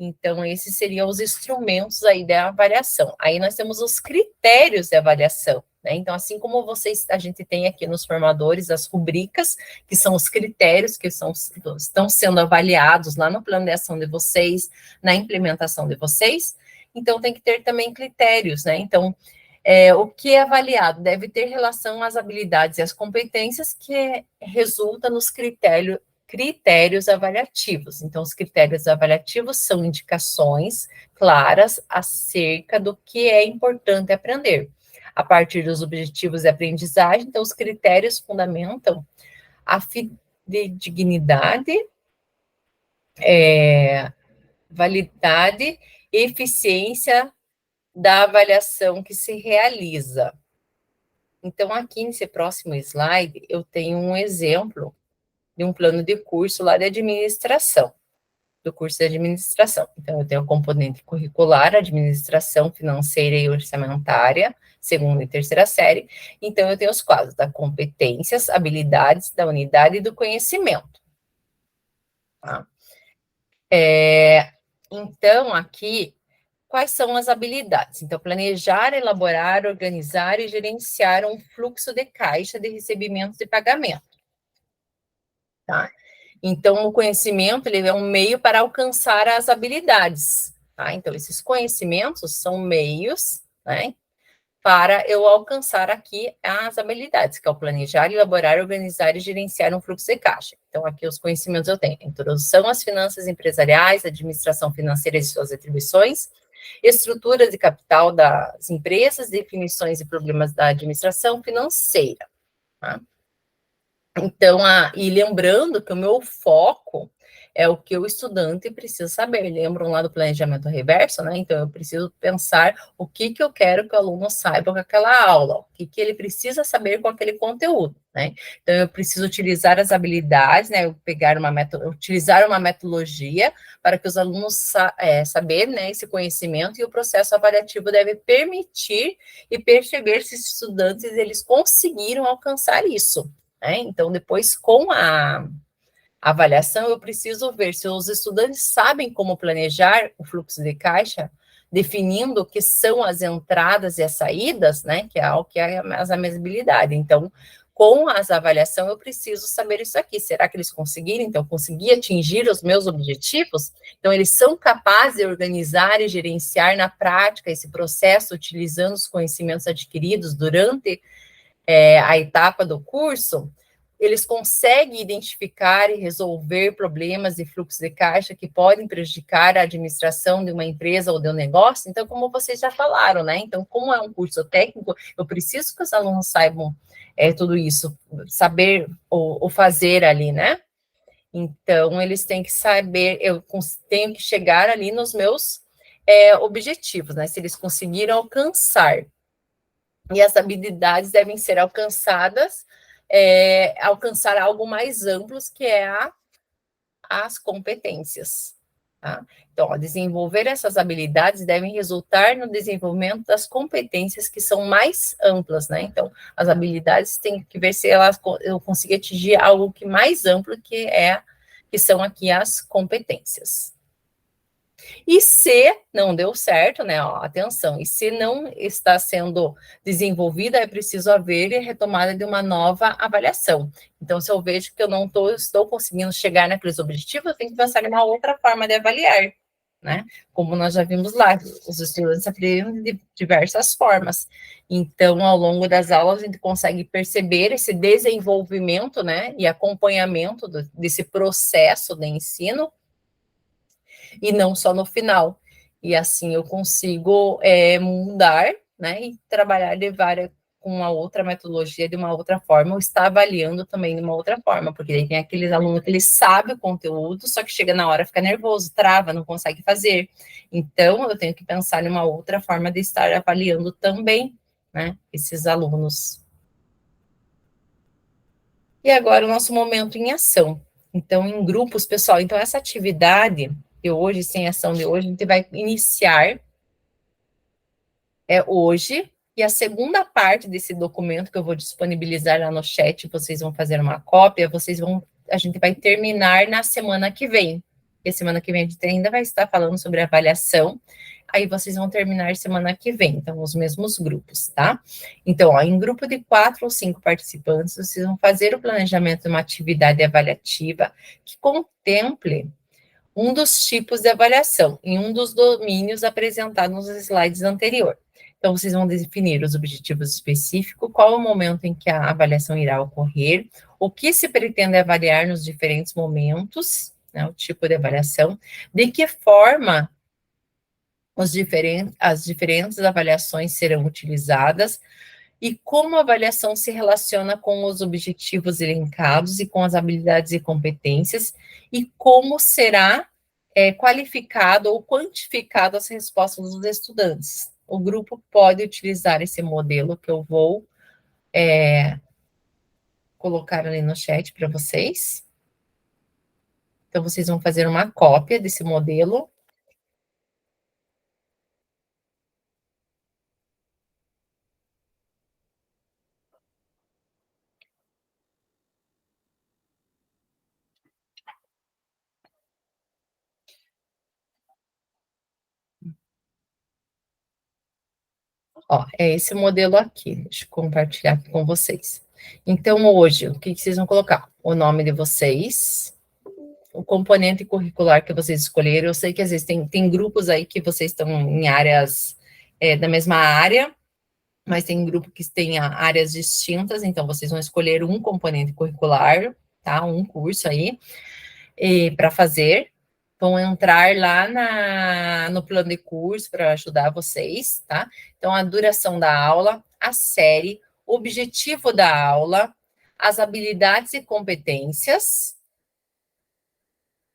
Então, esses seriam os instrumentos aí da avaliação. Aí nós temos os critérios de avaliação, né? Então, assim como a gente tem aqui nos formadores as rubricas, que são os critérios que estão sendo avaliados lá no plano de ação de vocês, na implementação de vocês, então tem que ter também critérios, né? Então, o que é avaliado deve ter relação às habilidades e às competências que resulta nos critérios avaliativos. Então, os critérios avaliativos são indicações claras acerca do que é importante aprender. A partir dos objetivos de aprendizagem, então, os critérios fundamentam a fidedignidade, validade e eficiência da avaliação que se realiza. Então, aqui nesse próximo slide, eu tenho um exemplo de um plano de curso lá de administração, do curso de administração. Então, eu tenho o componente curricular, administração financeira e orçamentária, segunda e terceira série. Então, eu tenho os quadros da competências, habilidades, da unidade e do conhecimento. Tá? Então, aqui, quais são as habilidades? Então, planejar, elaborar, organizar e gerenciar um fluxo de caixa de recebimentos e pagamento. Tá? Então, o conhecimento ele é um meio para alcançar as habilidades. Tá? Então, esses conhecimentos são meios, né, para eu alcançar aqui as habilidades, que é o planejar, elaborar, organizar e gerenciar um fluxo de caixa. Então, aqui os conhecimentos eu tenho: introdução às finanças empresariais, administração financeira e suas atribuições, estruturas de capital das empresas, definições e problemas da administração financeira. Tá? Então, e lembrando que o meu foco é o que o estudante precisa saber. Lembram lá do planejamento reverso, né? Então, eu preciso pensar o que eu quero que o aluno saiba com aquela aula, o que ele precisa saber com aquele conteúdo, né? Então, eu preciso utilizar as habilidades, né? Utilizar uma metodologia para que os alunos saberem, né, esse conhecimento, e o processo avaliativo deve permitir e perceber se os estudantes eles conseguiram alcançar isso. Então, depois, com a avaliação, eu preciso ver se os estudantes sabem como planejar o fluxo de caixa, definindo o que são as entradas e as saídas, né, que é algo que é a habilidade. Então, com as avaliações, eu preciso saber isso aqui. Será que eles conseguiram? Então, consegui atingir os meus objetivos? Então, eles são capazes de organizar e gerenciar na prática esse processo, utilizando os conhecimentos adquiridos durante a etapa do curso? Eles conseguem identificar e resolver problemas de fluxo de caixa que podem prejudicar a administração de uma empresa ou de um negócio? Então, como vocês já falaram, né? Então, como é um curso técnico, eu preciso que os alunos saibam tudo isso, saber ou fazer ali, né? Então, eles têm que saber, eu tenho que chegar ali nos meus objetivos, né? Se eles conseguiram alcançar. E as habilidades devem ser alcançadas, alcançar algo mais amplo, que é as competências. Tá? Então, desenvolver essas habilidades devem resultar no desenvolvimento das competências que são mais amplas, né? Então, as habilidades têm que ver se eu consigo atingir algo que mais amplo que são aqui as competências. E se não deu certo, né? Ó, atenção, e se não está sendo desenvolvida, é preciso haver retomada de uma nova avaliação. Então, se eu vejo que eu não estou conseguindo chegar naqueles objetivos, eu tenho que pensar em uma outra forma de avaliar, né? Como nós já vimos lá, os estudantes aprendem de diversas formas. Então, ao longo das aulas, a gente consegue perceber esse desenvolvimento, né? E acompanhamento desse processo de ensino, e não só no final. E assim eu consigo mudar, né, e trabalhar com uma outra metodologia, de uma outra forma, ou estar avaliando também de uma outra forma, porque daí tem aqueles alunos que eles sabem o conteúdo, só que chega na hora, fica nervoso, trava, não consegue fazer. Então, eu tenho que pensar em uma outra forma de estar avaliando também, né, esses alunos. E agora o nosso momento em ação. Então, em grupos, pessoal, então essa atividade de hoje, sem ação de hoje, a gente vai iniciar hoje, e a segunda parte desse documento que eu vou disponibilizar lá no chat, vocês vão fazer uma cópia, a gente vai terminar na semana que vem. E semana que vem a gente ainda vai estar falando sobre avaliação, aí vocês vão terminar semana que vem, então, os mesmos grupos, tá? Então, ó, em grupo de 4 ou 5 participantes, vocês vão fazer o planejamento de uma atividade avaliativa que contemple um dos tipos de avaliação, em um dos domínios apresentados nos slides anteriores. Então, vocês vão definir os objetivos específicos, qual o momento em que a avaliação irá ocorrer, o que se pretende avaliar nos diferentes momentos, né, o tipo de avaliação, de que forma as diferentes avaliações serão utilizadas, e como a avaliação se relaciona com os objetivos elencados e com as habilidades e competências, e como será qualificado ou quantificado as respostas dos estudantes. O grupo pode utilizar esse modelo que eu vou colocar ali no chat para vocês. Então, vocês vão fazer uma cópia desse modelo. Ó, é esse modelo aqui, deixa eu compartilhar aqui com vocês. Então, hoje, o que vocês vão colocar? O nome de vocês, o componente curricular que vocês escolheram. Eu sei que às vezes tem grupos aí que vocês estão em áreas da mesma área, mas tem grupo que tem áreas distintas, então vocês vão escolher um componente curricular, tá? Um curso aí, para fazer. Vão entrar lá no plano de curso para ajudar vocês, tá? Então, a duração da aula, a série, o objetivo da aula, as habilidades e competências,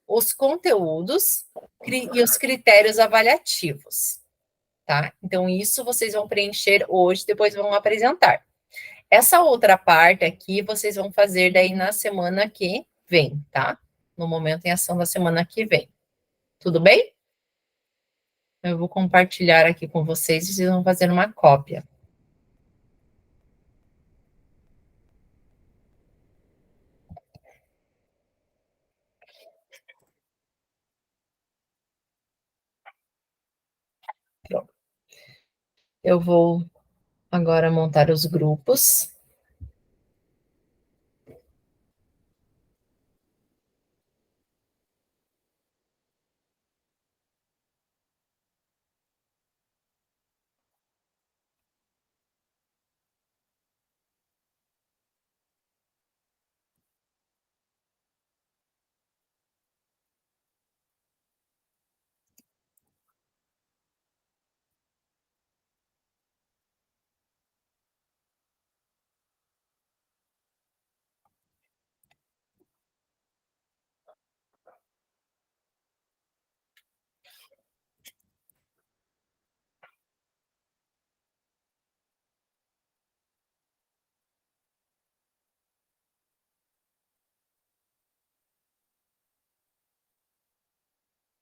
os conteúdos e os critérios avaliativos, tá? Então, isso vocês vão preencher hoje, depois vão apresentar. Essa outra parte aqui, vocês vão fazer daí na semana que vem, tá? No momento em ação da semana que vem. Tudo bem? Eu vou compartilhar aqui com vocês e vocês vão fazer uma cópia. Pronto. Eu vou agora montar os grupos.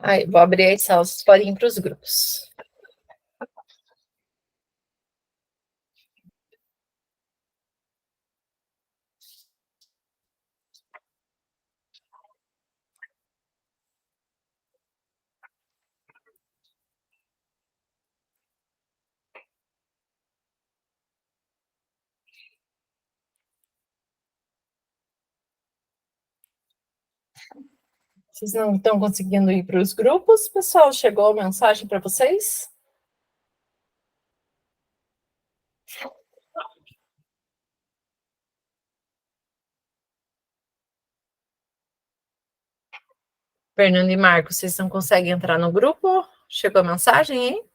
Aí, vou abrir as salas, vocês podem ir para os grupos. Vocês não estão conseguindo ir para os grupos, pessoal? Chegou a mensagem para vocês? Fernando e Marcos, vocês não conseguem entrar no grupo? Chegou a mensagem, hein?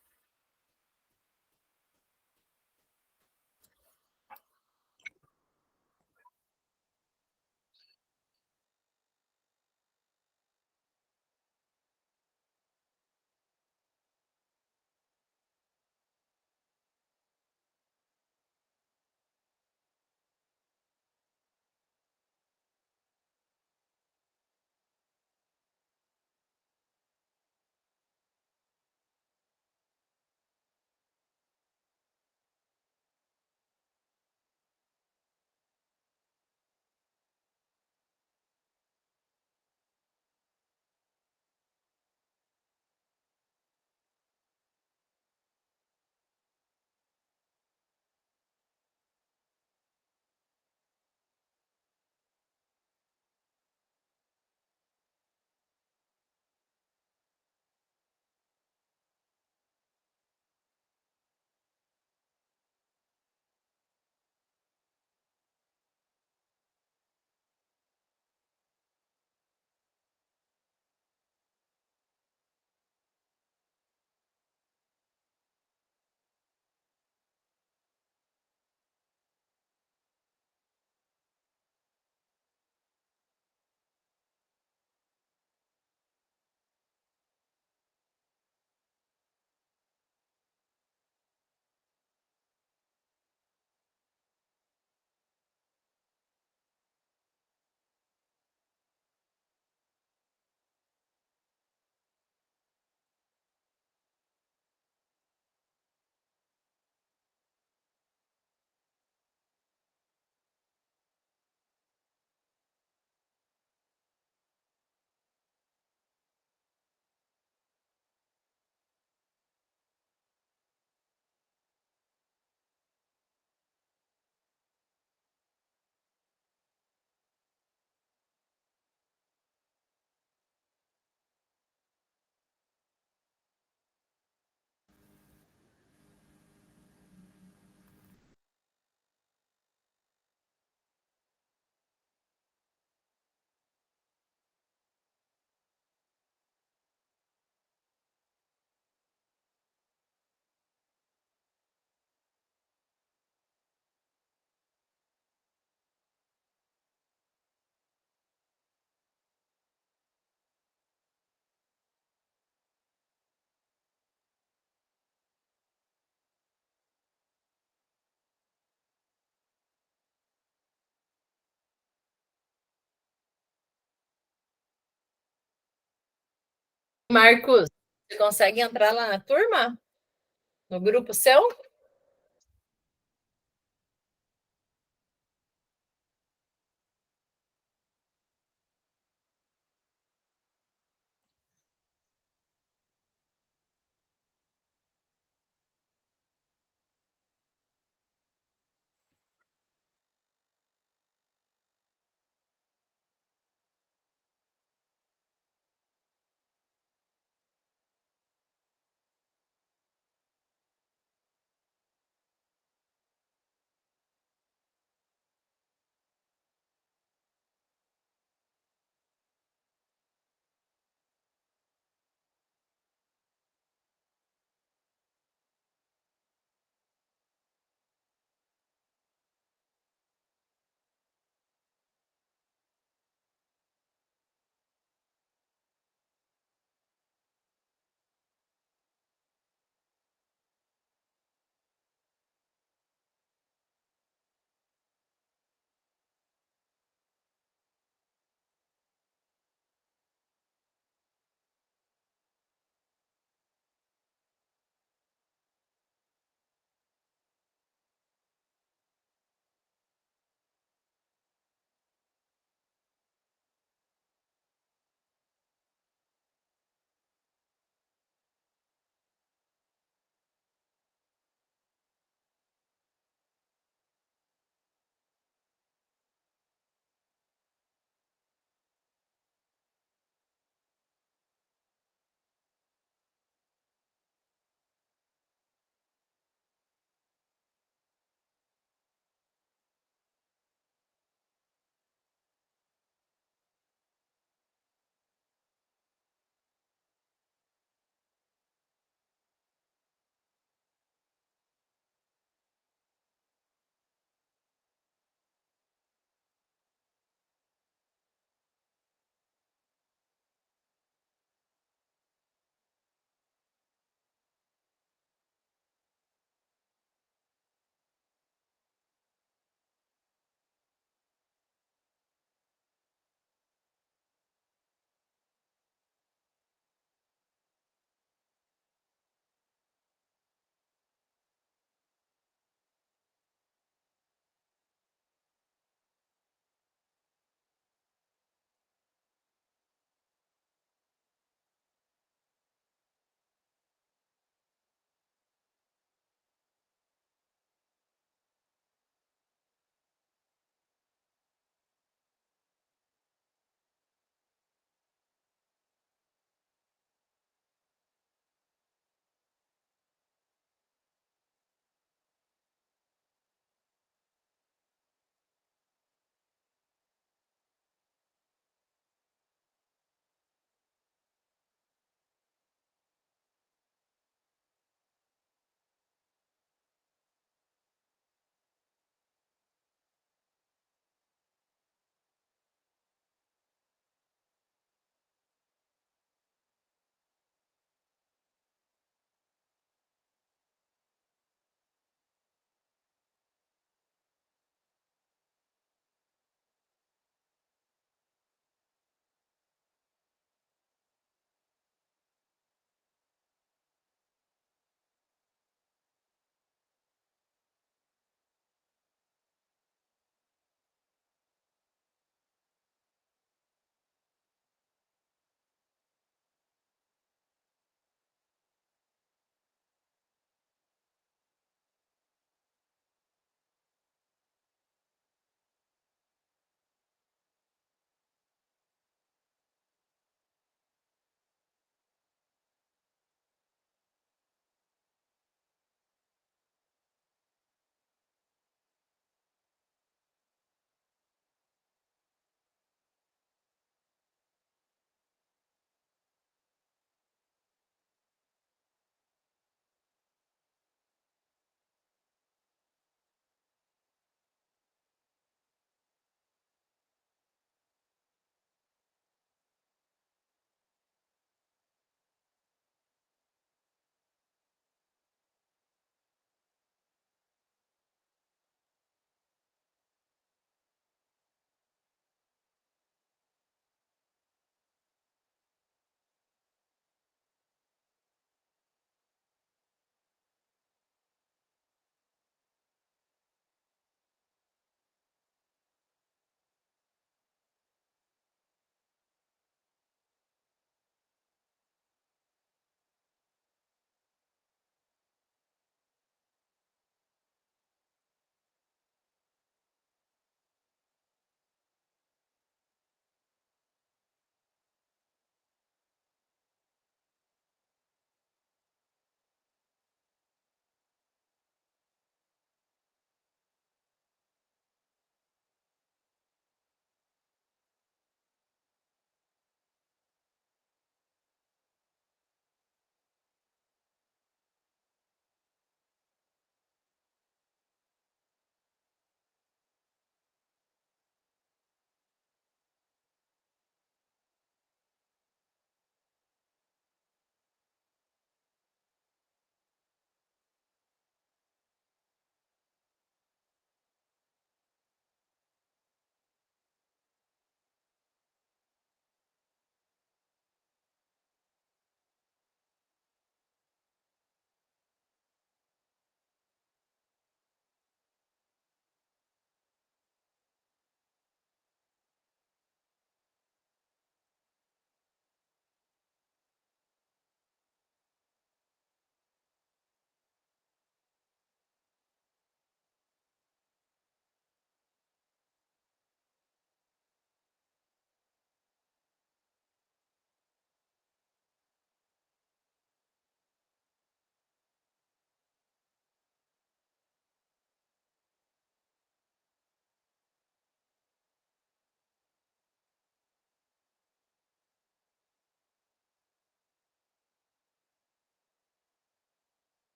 Marcos, você consegue entrar lá na turma? No grupo seu?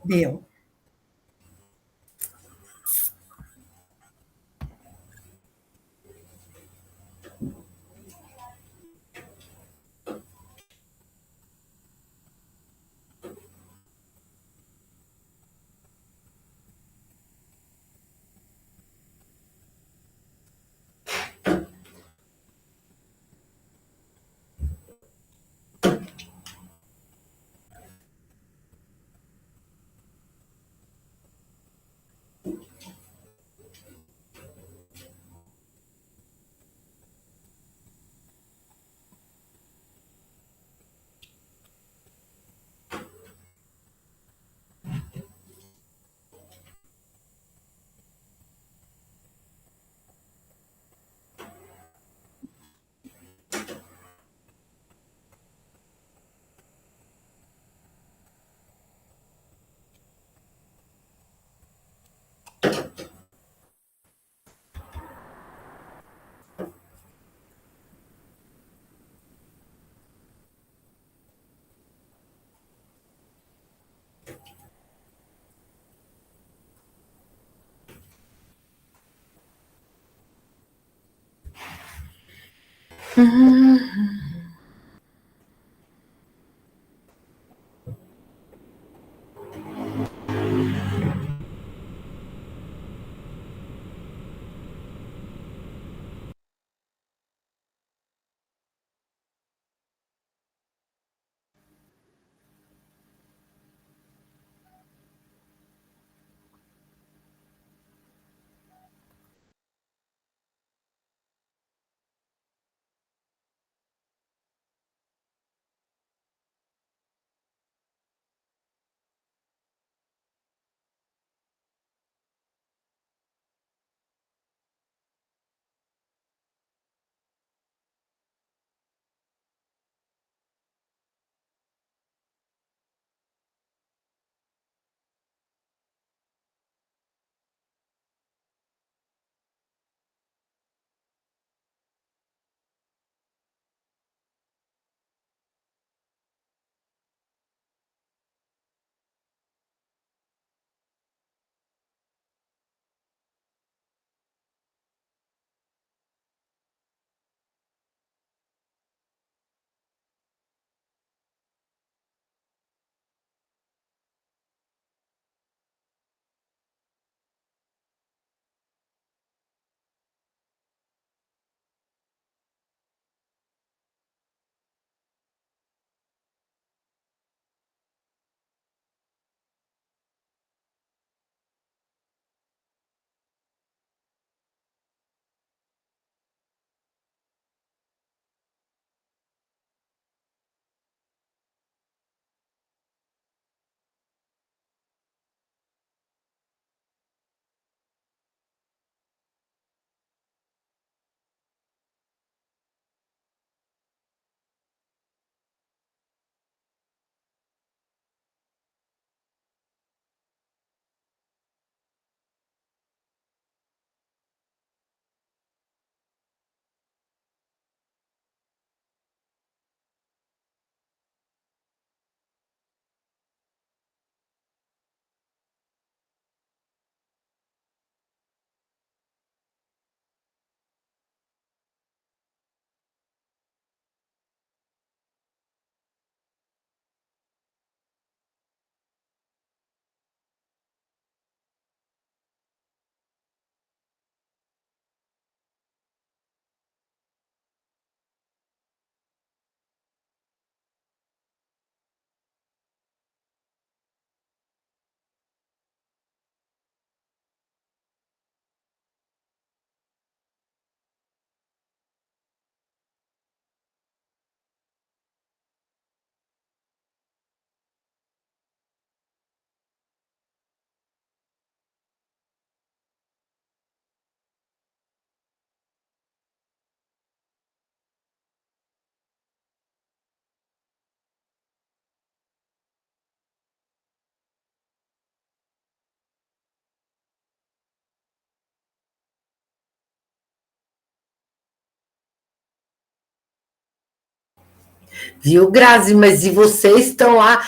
Deu. Viu, Grazi? Mas e vocês estão lá?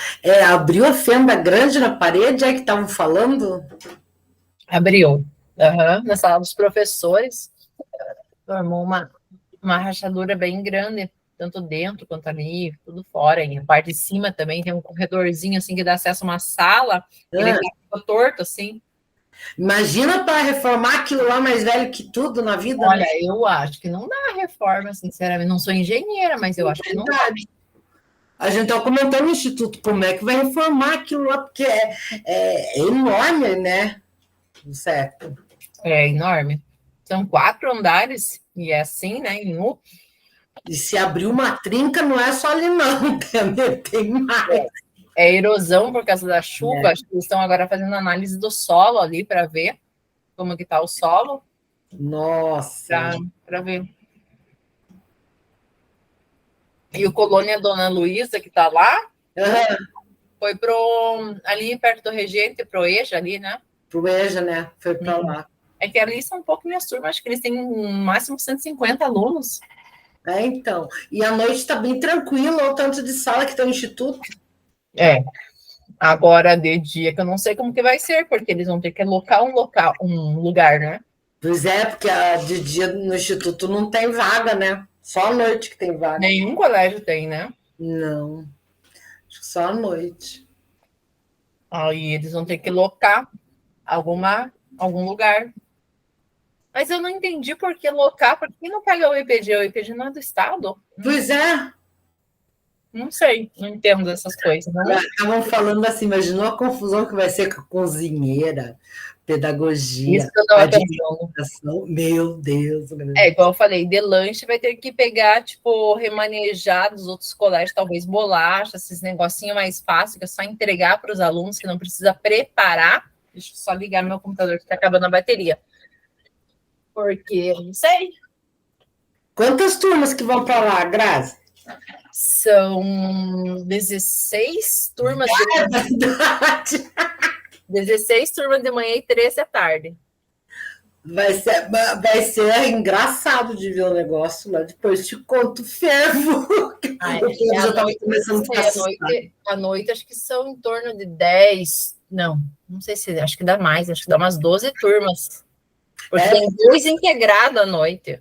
Abriu a fenda grande na parede, é que estavam falando? Abriu. Na sala dos professores, formou uma rachadura bem grande, tanto dentro quanto ali, tudo fora. E a parte de cima também tem um corredorzinho assim que dá acesso a uma sala, ele tá torto assim. Imagina para reformar aquilo lá mais velho que tudo na vida. Olha, né? eu acho que não dá reforma, sinceramente. Não sou engenheira, mas eu acho que não dá. A gente está comentando no Instituto como é que vai reformar aquilo lá, porque é enorme, né? Certo. É enorme. São 4 andares, e é assim, né? Em U. E se abrir uma trinca, não é só ali, não, tem mais. É erosão por causa da chuva. Acho que eles estão agora fazendo análise do solo ali para ver como que está o solo. Nossa. Para ver. E o Colônia Dona Luísa, que está lá, foi ali perto do Regente, pro EJA ali, né? Pro EJA, né? Foi para lá. É que ali são um pouco minhas turmas, acho que eles têm no máximo 150 alunos. Então. E à noite está bem tranquilo, o tanto de sala que tem no Instituto. Agora, de dia, que eu não sei como que vai ser, porque eles vão ter que alocar um lugar, né? Pois é, porque de dia no Instituto não tem vaga, né? Só à noite que tem vaga. Nenhum colégio tem, né? Não. Acho que só à noite. Aí eles vão ter que locar algum lugar. Mas eu não entendi por que locar, por que não pega o IPG? O IPG não é do Estado? Pois é. Não sei, não entendo essas coisas. Não. Estavam falando assim, imaginou a confusão que vai ser com a cozinheira, pedagogia, Isso que eu tava administração. Meu Deus. Igual eu falei, de lanche vai ter que pegar, tipo, remanejar dos outros colégios, talvez bolacha, esses negocinhos mais fáceis, que é só entregar para os alunos, que não precisa preparar. Deixa eu só ligar meu computador, que está acabando a bateria. Porque eu não sei. Quantas turmas que vão para lá, Grazi? São 16 turmas de manhã. 16 turmas de manhã e 13 à tarde. Vai ser engraçado de ver o negócio lá. Depois te conto o fervo. Já estava começando a ficar à noite, acho que são em torno de 10. Não sei se acho que dá mais, acho que dá umas 12 turmas. Porque tem 2 integrados à noite.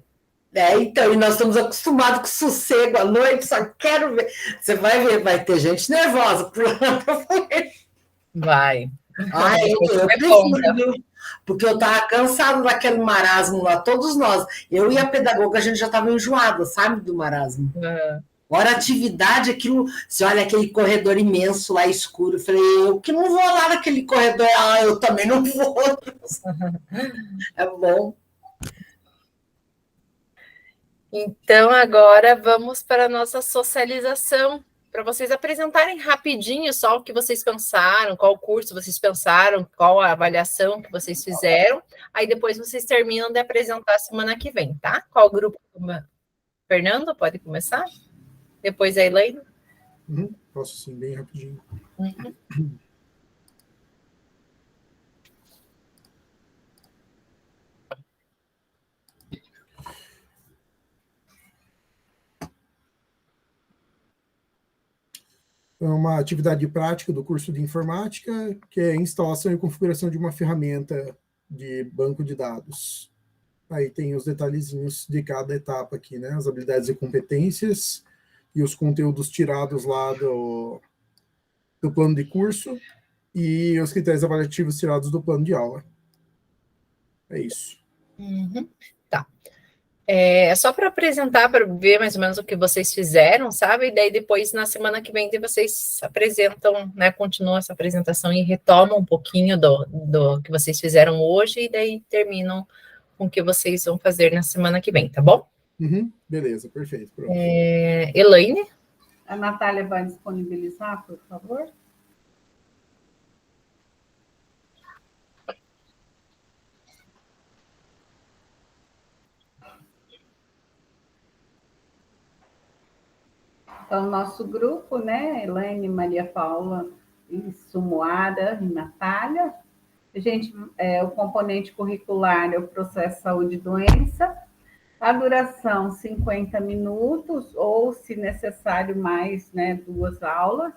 Então, e nós estamos acostumados com sossego à noite, só quero ver. Você vai ver, vai ter gente nervosa. Vai. Eu prefiro, porque eu estava cansado daquele marasmo lá, todos nós. Eu e a pedagoga, a gente já estava enjoada, sabe, do marasmo. Hora atividade, aquilo, você olha aquele corredor imenso lá, escuro, eu falei, eu que não vou lá naquele corredor, eu também não vou. É bom. Então, agora vamos para a nossa socialização, para vocês apresentarem rapidinho só o que vocês pensaram, qual curso vocês pensaram, qual a avaliação que vocês fizeram, aí depois vocês terminam de apresentar semana que vem, tá? Qual grupo? Fernando, pode começar? Depois a Elaine? Posso sim, bem rapidinho. É uma atividade prática do curso de informática, que é a instalação e configuração de uma ferramenta de banco de dados. Aí tem os detalhezinhos de cada etapa aqui, né? As habilidades e competências e os conteúdos tirados lá do plano de curso e os critérios avaliativos tirados do plano de aula. É isso. Tá. É só para apresentar, para ver mais ou menos o que vocês fizeram, sabe? E daí depois, na semana que vem, vocês apresentam, né? Continuam essa apresentação e retomam um pouquinho do que vocês fizeram hoje e daí terminam com o que vocês vão fazer na semana que vem, tá bom? Beleza, perfeito. Elaine? A Natália vai disponibilizar, por favor? Então, nosso grupo, né? Elaine, Maria Paula, Moara e Natália. O componente curricular é o processo saúde e doença. A duração, 50 minutos, ou, se necessário, mais, né, 2 aulas.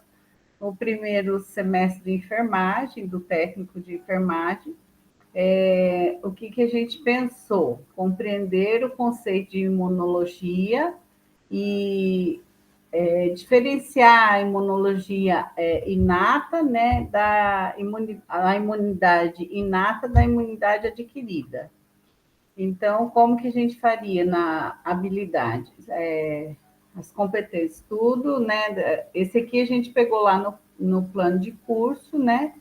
O primeiro semestre de enfermagem, do técnico de enfermagem. O que a gente pensou? Compreender o conceito de imunologia e diferenciar a imunologia inata, né, a imunidade inata da imunidade adquirida. Então, como que a gente faria na habilidade? As competências, tudo, né? Esse aqui a gente pegou lá no plano de curso, né?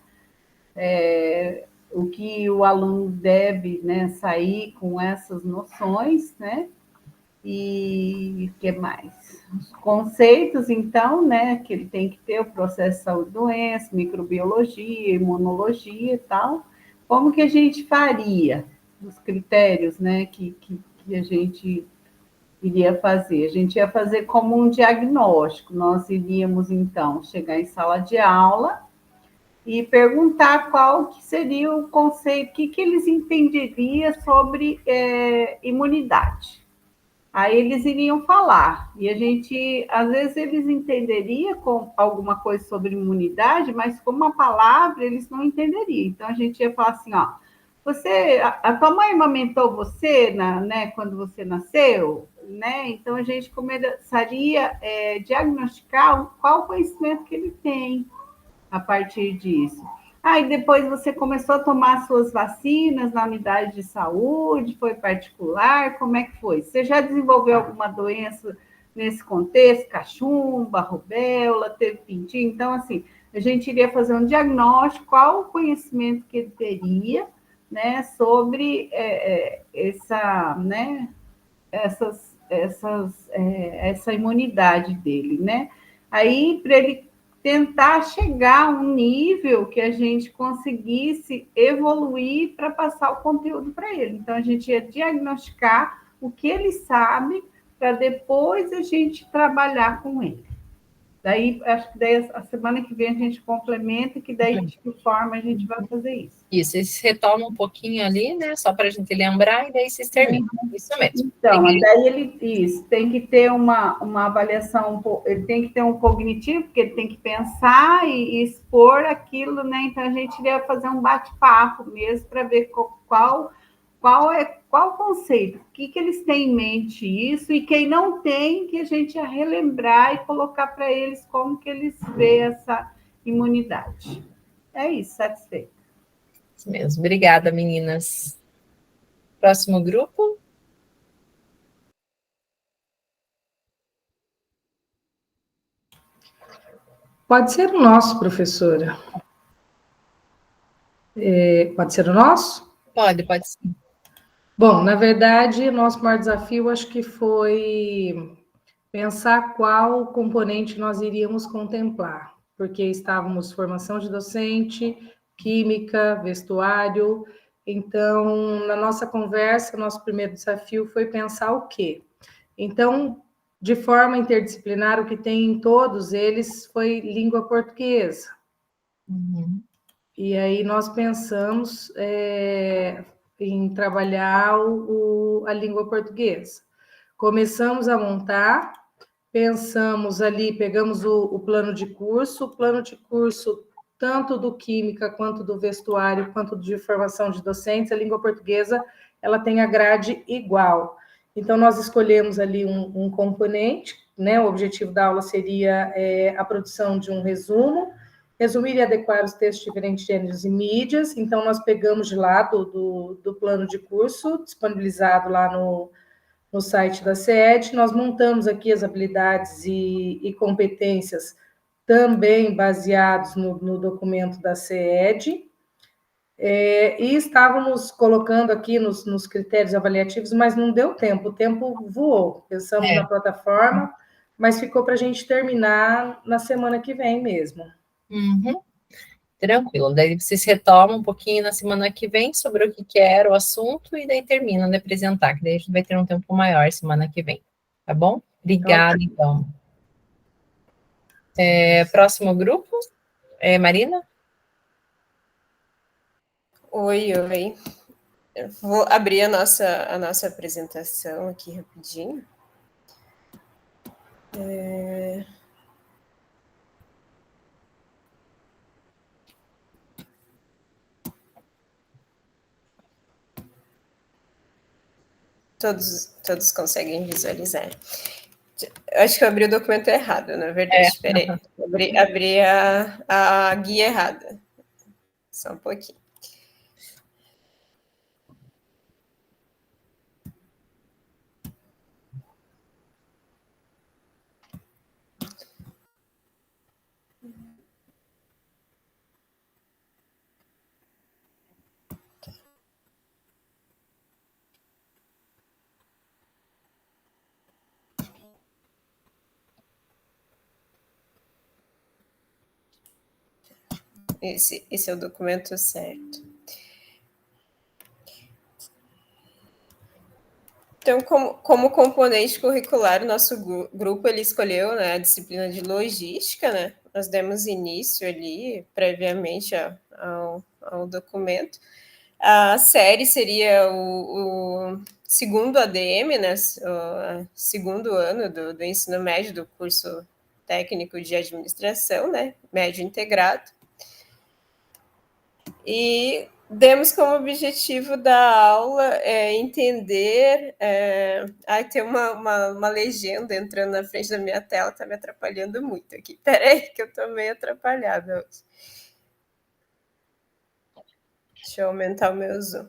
O que o aluno deve, né, sair com essas noções, né? E o que mais? Os conceitos, então, né? Que ele tem que ter o processo de saúde e doença, microbiologia, imunologia e tal. Como que a gente faria? Os critérios, né, que a gente iria fazer. A gente ia fazer como um diagnóstico. Nós iríamos, então, chegar em sala de aula e perguntar qual que seria o conceito, o que eles entenderiam sobre imunidade. Aí eles iriam falar, e a gente, às vezes, eles entenderiam com alguma coisa sobre imunidade, mas como uma palavra, eles não entenderiam. Então, a gente ia falar assim, ó, a tua mãe amamentou você, né, quando você nasceu, né? Então, a gente começaria a diagnosticar qual o conhecimento que ele tem a partir disso. Aí depois você começou a tomar suas vacinas na unidade de saúde, foi particular, como é que foi? Você já desenvolveu alguma doença nesse contexto? Cachumba, rubéola, teve pintinho? Então, assim, a gente iria fazer um diagnóstico, qual o conhecimento que ele teria, né, sobre essa imunidade dele, né? Aí, para ele tentar chegar a um nível que a gente conseguisse evoluir para passar o conteúdo para ele. Então, a gente ia diagnosticar o que ele sabe para depois a gente trabalhar com ele. Daí, acho que daí a semana que vem a gente complementa, que daí de que forma a gente vai fazer isso. Isso, eles retomam um pouquinho ali, né? Só para a gente lembrar, e daí vocês terminam. Isso mesmo. Então, daí isso, tem que ter uma avaliação, ele tem que ter um cognitivo, porque ele tem que pensar e expor aquilo, né? Então, a gente iria fazer um bate-papo mesmo para ver qual o conceito, o que eles têm em mente isso, e quem não tem, que a gente ia relembrar e colocar para eles como que eles veem essa imunidade. É isso, satisfeito. Isso mesmo. Obrigada, meninas. Próximo grupo. Pode ser o nosso, professora. Pode ser o nosso? Pode sim. Bom, na verdade, o nosso maior desafio acho que foi pensar qual componente nós iríamos contemplar, porque estávamos formação de docente, química, vestuário. Então, na nossa conversa, nosso primeiro desafio foi pensar o quê? Então, de forma interdisciplinar, o que tem em todos eles foi língua portuguesa. Uhum. E aí nós pensamos em trabalhar a língua portuguesa. Começamos a montar, pensamos ali, pegamos o plano de curso, tanto do química, quanto do vestuário, quanto de formação de docentes, a língua portuguesa, ela tem a grade igual. Então, nós escolhemos ali um componente, né? O objetivo da aula seria a produção de um resumo, resumir e adequar os textos de diferentes gêneros e mídias. Então, nós pegamos de lá do plano de curso, disponibilizado lá no site da CED, nós montamos aqui as habilidades e competências também baseados no documento da CED, e estávamos colocando aqui nos critérios avaliativos, mas não deu tempo, o tempo voou. Pensamos na plataforma, mas ficou para a gente terminar na semana que vem mesmo. Uhum. Tranquilo, daí vocês retomam um pouquinho na semana que vem sobre o que era o assunto e daí terminam de apresentar, que daí a gente vai ter um tempo maior semana que vem, tá bom? Obrigada, então. Próximo grupo, Marina? Oi. Eu vou abrir a nossa apresentação aqui rapidinho. Todos conseguem visualizar. Eu acho que eu abri o documento errado, na verdade. Espera aí. Abri a guia errada. Só um pouquinho. Esse é o documento certo. Então, como componente curricular, o nosso grupo ele escolheu, né, a disciplina de logística, né? Nós demos início ali, previamente ao documento. A série seria o segundo ADM, né? O segundo ano do ensino médio do curso técnico de administração, né? Médio integrado. E demos como objetivo da aula entender... tem uma legenda entrando na frente da minha tela, está me atrapalhando muito aqui. Peraí, que eu estou meio atrapalhada hoje. Deixa eu aumentar o meu zoom.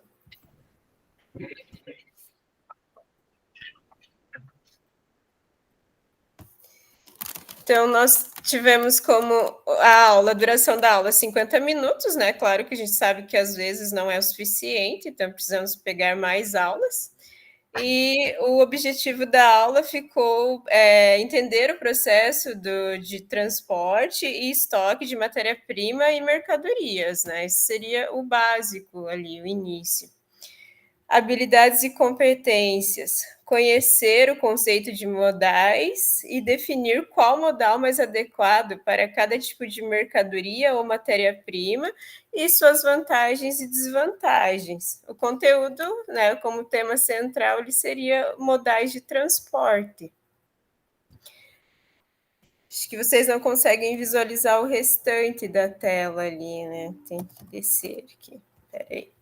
Então, nós tivemos como a duração da aula 50 minutos, né? Claro que a gente sabe que às vezes não é o suficiente, então precisamos pegar mais aulas. E o objetivo da aula ficou entender o processo de transporte e estoque de matéria-prima e mercadorias, né? Esse seria o básico ali, o início. Habilidades e competências. Conhecer o conceito de modais e definir qual modal mais adequado para cada tipo de mercadoria ou matéria-prima e suas vantagens e desvantagens. O conteúdo, né, como tema central, ele seria modais de transporte. Acho que vocês não conseguem visualizar o restante da tela ali, né? Tem que descer aqui. Peraí.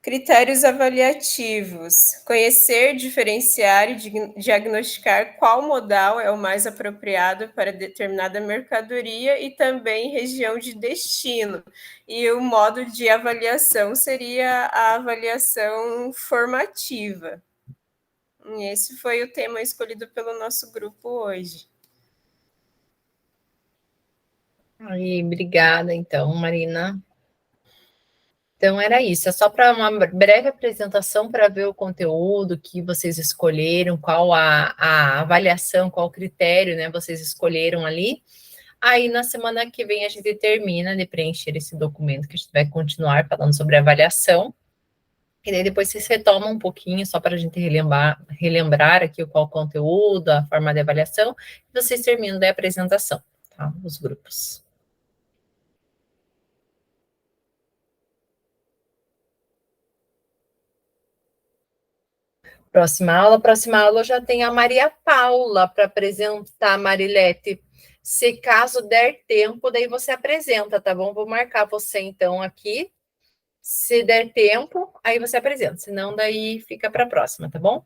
Critérios avaliativos. Conhecer, diferenciar e diagnosticar qual modal é o mais apropriado para determinada mercadoria e também região de destino. E o modo de avaliação seria a avaliação formativa. E esse foi o tema escolhido pelo nosso grupo hoje. Aí, obrigada, então, Marina. Então, era isso. É só para uma breve apresentação para ver o conteúdo que vocês escolheram, qual a avaliação, qual o critério, né, vocês escolheram ali. Aí, na semana que vem, a gente termina de preencher esse documento, que a gente vai continuar falando sobre avaliação. E daí, depois, vocês retomam um pouquinho, só para a gente relembrar aqui qual o conteúdo, a forma de avaliação, e vocês terminam da apresentação, tá? Os grupos. Próxima aula já tem a Maria Paula para apresentar, Marilete. Se caso der tempo, daí você apresenta, tá bom? Vou marcar você então aqui. Se der tempo, aí você apresenta. Senão, daí fica para a próxima, tá bom?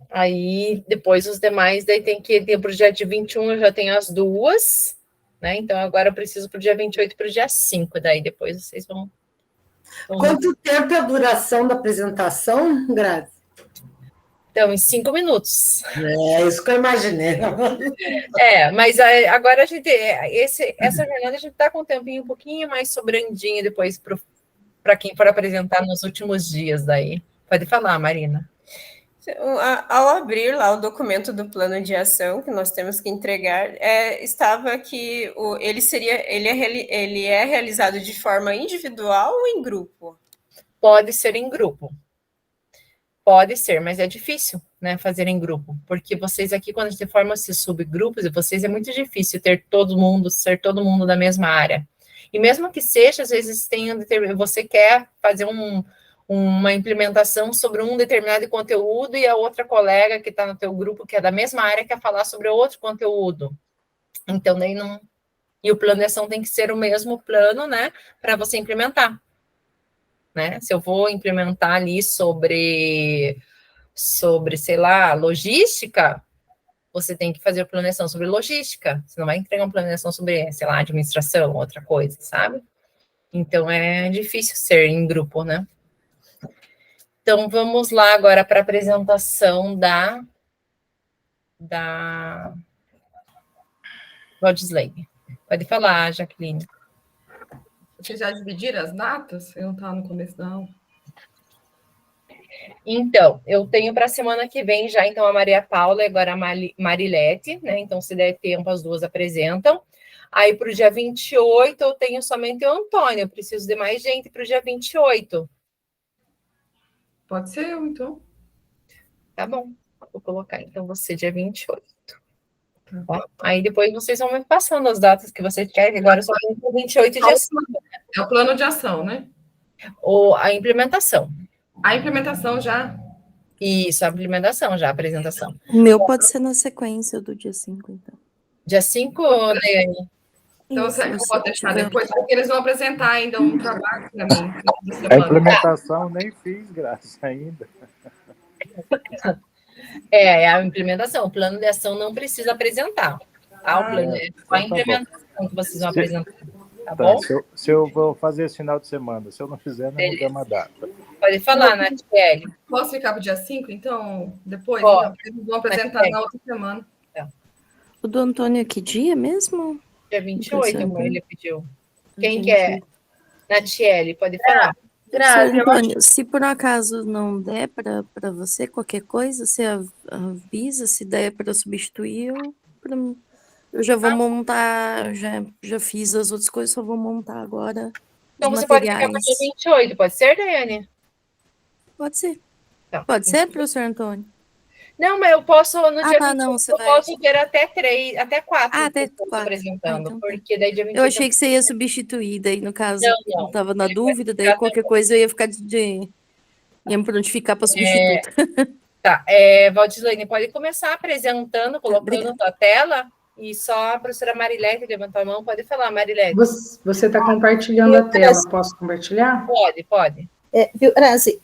Aí, depois os demais, daí tem que ter para o dia de 21, eu já tenho as duas, né? Então, agora eu preciso para o dia 28 e para o dia 5. Daí, depois vocês vão... Quanto tempo é a duração da apresentação, Grazi? Então, em 5 minutos. É isso que eu imaginei. Mas agora a gente... essa jornada a gente está com um tempinho um pouquinho mais sobrandinho depois para quem for apresentar nos últimos dias daí. Pode falar, Marina. Ao abrir lá o documento do plano de ação que nós temos que entregar, estava que ele é realizado de forma individual ou em grupo? Pode ser em grupo. Pode ser, mas é difícil, né, fazer em grupo, porque vocês aqui, quando a gente forma esses subgrupos, e vocês é muito difícil ser todo mundo da mesma área. E mesmo que seja, às vezes você quer fazer uma implementação sobre um determinado conteúdo e a outra colega que está no teu grupo, que é da mesma área, quer falar sobre outro conteúdo. Então, daí não... E o plano de ação tem que ser o mesmo plano, né, para você implementar. Né? Se eu vou implementar ali sobre, sei lá, logística, você tem que fazer o plano de ação sobre logística. Você não vai entregar um plano de ação sobre, sei lá, administração, outra coisa, sabe? Então, é difícil ser em grupo, né? Então, vamos lá agora para a apresentação da Valdislene. Pode falar, Jaqueline. Vocês já dividiram as datas? Eu não estava no começo, não. Então, eu tenho para a semana que vem já, então, a Maria Paula e agora a Marilete, né? Então, se der tempo, as duas apresentam. Aí, para o dia 28, eu tenho somente o Antônio. Eu preciso de mais gente para o dia 28. Pode ser eu, então. Tá bom. Vou colocar, então, você dia 28. Ó, aí depois vocês vão me passando as datas que vocês querem. Agora só tem 28 de ação. É o plano de ação, né? Ou a implementação. A implementação já? Isso, a implementação já, a apresentação. O meu pode ser na sequência do dia 5, então. Dia 5, Daiane? Então, será que eu vou deixar depois? Porque eles vão apresentar ainda um trabalho para mim. A implementação nem fiz, graças ainda. É a implementação. O plano de ação não precisa apresentar. Tá? O plano é só a implementação que vocês vão apresentar. Tá bom? Se eu vou fazer esse final de semana, se eu não fizer, não vou dar uma data. Pode falar, Natiele. Posso ficar para o dia 5, então? Depois? Pode. Então, porque eles vão apresentar na outra semana. O do Antônio, que dia mesmo? Dia 28, como ele pediu. Quem quer? Natiele, pode falar. Grazi, Antônio, se por acaso não der para você, qualquer coisa, você avisa, se der para substituir, eu já vou montar, já fiz as outras coisas, só vou montar agora. Então você pode ficar para o dia 28, pode ser, Daiane? Pode ser. Então, pode ser, professor Antônio? Não, mas eu posso, no dia 28, não, eu posso ter até 4 até 4 apresentando, então, porque daí dia 28... Eu achei que você ia substituir, daí no caso, eu estava na dúvida, daí qualquer coisa eu ia ficar ia me prontificar para substituta. Tá, Valdislene, pode começar apresentando, colocando na tela, e só a professora Marilete levantou a mão, pode falar, Marilete. Você está compartilhando a tela, posso compartilhar? Pode. Viu, Grazi,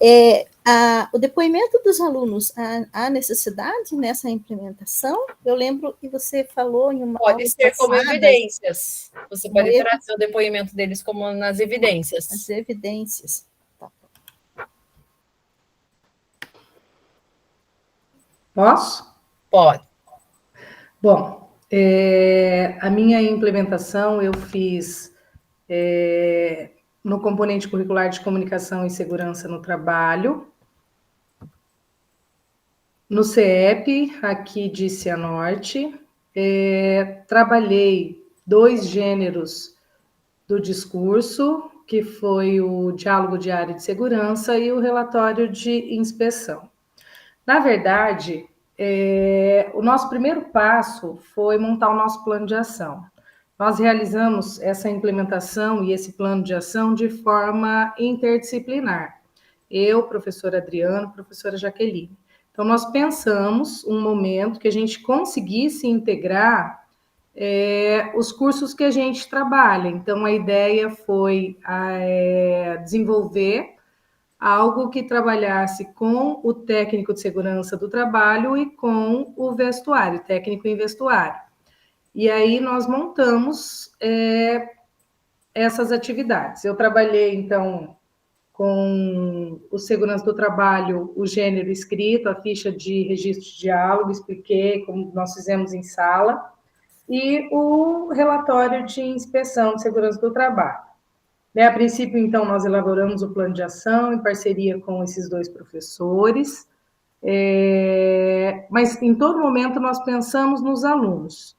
o depoimento dos alunos, há necessidade nessa implementação? Eu lembro que você falou em uma Pode ser como evidências. Você pode trazer o depoimento deles como nas evidências. As evidências. Tá. Posso? Pode. Bom, a minha implementação eu fiz no componente curricular de comunicação e segurança no trabalho, no CEP, aqui de Cianorte, trabalhei 2 gêneros do discurso, que foi o diálogo diário de segurança e o relatório de inspeção. Na verdade, o nosso primeiro passo foi montar o nosso plano de ação. Nós realizamos essa implementação e esse plano de ação de forma interdisciplinar. Eu, professora Adriano, professora Jaqueline. Então, nós pensamos um momento que a gente conseguisse integrar os cursos que a gente trabalha. Então, a ideia foi desenvolver algo que trabalhasse com o técnico de segurança do trabalho e com o vestuário, técnico em vestuário. E aí nós montamos essas atividades. Eu trabalhei, então, com o segurança do trabalho, o gênero escrito, a ficha de registro de diálogo, expliquei como nós fizemos em sala, e o relatório de inspeção de segurança do trabalho. A princípio, então, nós elaboramos o plano de ação em parceria com esses 2 professores, mas em todo momento nós pensamos nos alunos,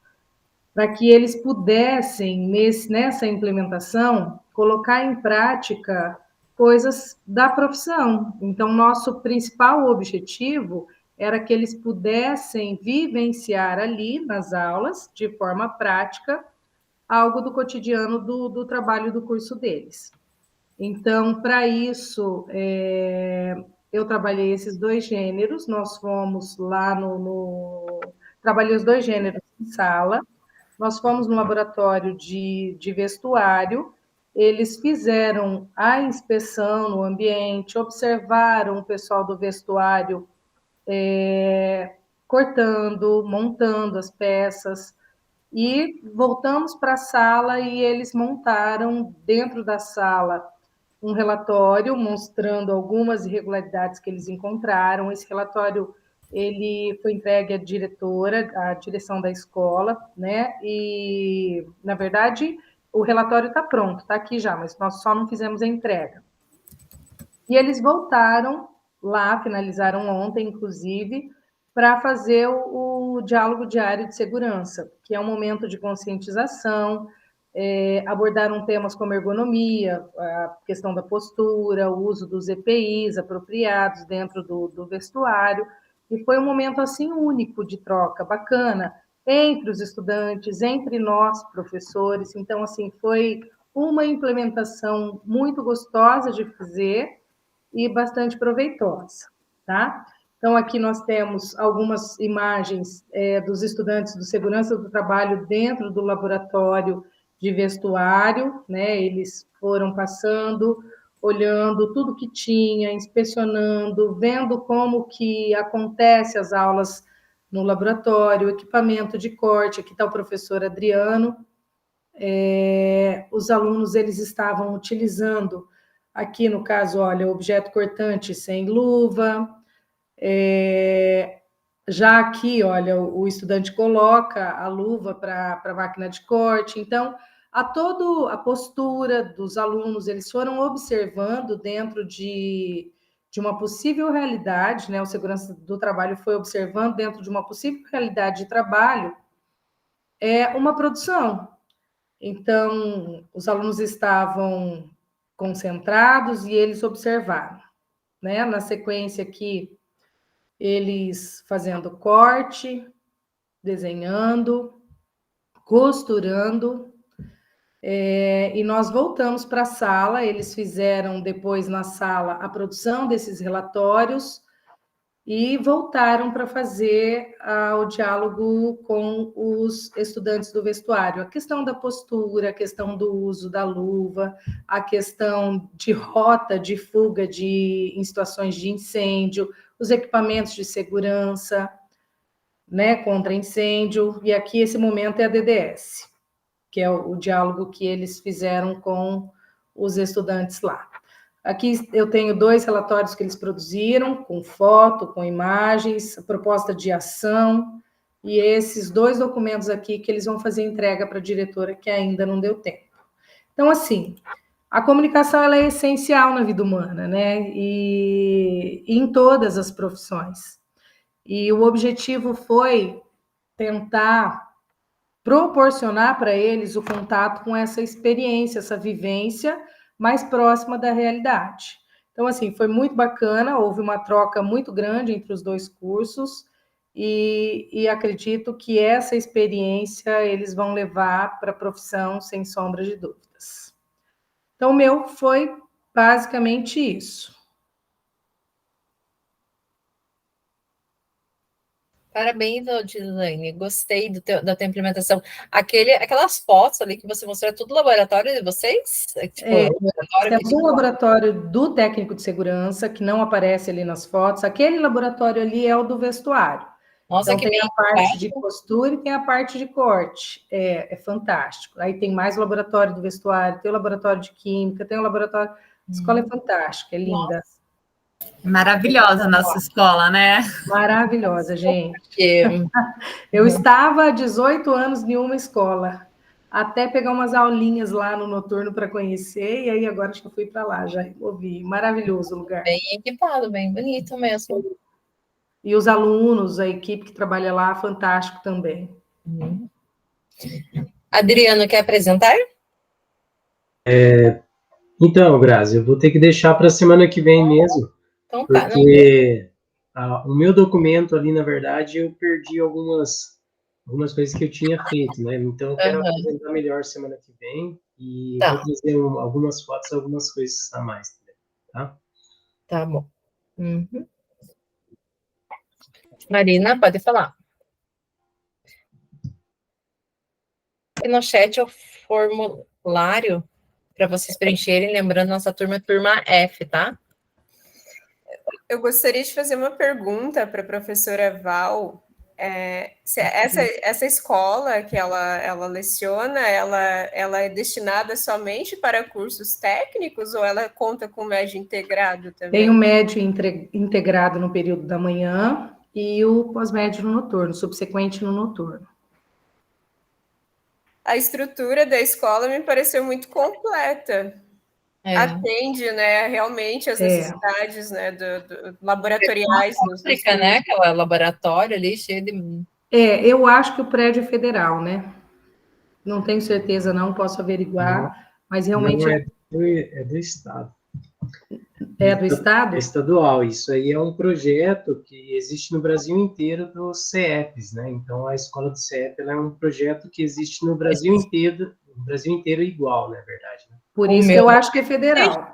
para que eles pudessem, nessa implementação, colocar em prática coisas da profissão. Então, nosso principal objetivo era que eles pudessem vivenciar ali nas aulas, de forma prática, algo do cotidiano do trabalho do curso deles. Então, para isso, eu trabalhei esses 2 gêneros, nós fomos lá trabalhei os 2 gêneros em sala, nós fomos no laboratório de vestuário, eles fizeram a inspeção no ambiente, observaram o pessoal do vestuário cortando, montando as peças, e voltamos para a sala e eles montaram dentro da sala um relatório mostrando algumas irregularidades que eles encontraram. Esse relatório ele foi entregue à diretora, à direção da escola, né? E, na verdade, o relatório está pronto, está aqui já, mas nós só não fizemos a entrega. E eles voltaram lá, finalizaram ontem, inclusive, para fazer o diálogo diário de segurança, que é um momento de conscientização, abordaram temas como ergonomia, a questão da postura, o uso dos EPIs apropriados dentro do vestuário, e foi um momento, assim, único de troca, bacana, entre os estudantes, entre nós, professores. Então, assim, foi uma implementação muito gostosa de fazer e bastante proveitosa, tá? Então, aqui nós temos algumas imagens dos estudantes do Segurança do Trabalho dentro do laboratório de vestuário, né? Eles foram passando, olhando tudo que tinha, inspecionando, vendo como que acontece as aulas no laboratório, equipamento de corte. Aqui está o professor Adriano. Os alunos, eles estavam utilizando, aqui no caso, olha, objeto cortante sem luva. Já aqui, olha, o estudante coloca a luva para a máquina de corte. Então, a postura dos alunos, eles foram observando dentro de uma possível realidade, né? O Segurança do Trabalho foi observando dentro de uma possível realidade de trabalho, uma produção. Então, os alunos estavam concentrados e eles observaram, né? Na sequência aqui, eles fazendo corte, desenhando, costurando, e nós voltamos para a sala. Eles fizeram depois na sala a produção desses relatórios e voltaram para fazer o diálogo com os estudantes do vestuário. A questão da postura, a questão do uso da luva, a questão de rota de fuga em situações de incêndio, os equipamentos de segurança, né, contra incêndio. E aqui esse momento é a DDS, que é o diálogo que eles fizeram com os estudantes lá. Aqui eu tenho 2 relatórios que eles produziram, com foto, com imagens, a proposta de ação, e esses 2 documentos aqui que eles vão fazer entrega para a diretora, que ainda não deu tempo. Então, assim, a comunicação ela é essencial na vida humana, né? E em todas as profissões. E o objetivo foi tentar proporcionar para eles o contato com essa experiência, essa vivência mais próxima da realidade. Então, assim, foi muito bacana, houve uma troca muito grande entre os 2 cursos, e acredito que essa experiência eles vão levar para a profissão sem sombra de dúvidas. Então, o meu foi basicamente isso. Parabéns, Odilane, gostei da tua implementação. Aquelas fotos ali que você mostrou, é tudo laboratório de vocês? Temos um laboratório do técnico de segurança, que não aparece ali nas fotos. Aquele laboratório ali é o do vestuário. Nossa, então, tem a parte de costura e tem a parte de corte. É fantástico. Aí tem mais o laboratório do vestuário, tem o laboratório de química, tem o laboratório... A escola é fantástica, é linda. Nossa. Maravilhosa a nossa escola, né? Maravilhosa, gente. Eu estava há 18 anos em uma escola, até pegar umas aulinhas lá no noturno para conhecer, e aí agora acho que eu fui para lá, já ouvi. Maravilhoso o lugar. Bem equipado, bem bonito mesmo. E os alunos, a equipe que trabalha lá, fantástico também. Adriano, quer apresentar? Então, Grazi, eu vou ter que deixar para a semana que vem mesmo, Então tá, não, porque o meu documento ali, na verdade, eu perdi algumas coisas que eu tinha feito, né? Então, eu quero aham, apresentar melhor semana que vem e vou tá, trazer algumas fotos, algumas coisas a mais também, tá? tá bom. Uhum. Marina, pode falar. Aqui no chat é o formulário para vocês preencherem, lembrando, nossa turma é turma F, tá? Eu gostaria de fazer uma pergunta para a professora Val. Se essa escola que ela leciona, ela é destinada somente para cursos técnicos ou ela conta com médio integrado também? Tem o médio integrado no período da manhã e o pós-médio no noturno, subsequente no noturno. A estrutura da escola me pareceu muito completa. Atende, né, realmente as necessidades, né, laboratoriais. Fábrica, né, aquela laboratório ali cheio de... Eu acho que o prédio é federal, né? Não tenho certeza não, posso averiguar, mas realmente... Não, é do Estado. É do Estado? É estadual. Isso aí é um projeto que existe no Brasil inteiro dos CEPs, né? Então, a escola do CEP ela é um projeto que existe no Brasil inteiro igual, na verdade. Né? Por isso que eu acho que é federal.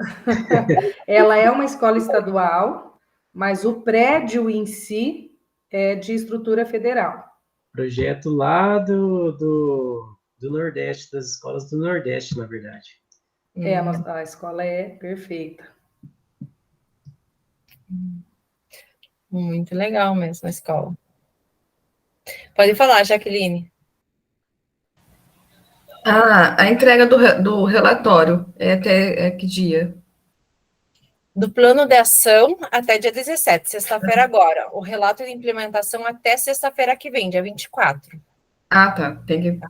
Ela é uma escola estadual, mas o prédio em si é de estrutura federal. Projeto lá do Nordeste, das escolas do Nordeste, na verdade. A escola é perfeita. Muito legal mesmo a escola. Pode falar, Jaqueline. A entrega do relatório é até que dia? Do plano de ação até dia 17, sexta-feira agora. O relato de implementação até sexta-feira que vem, dia 24. Ah, tá. Tem que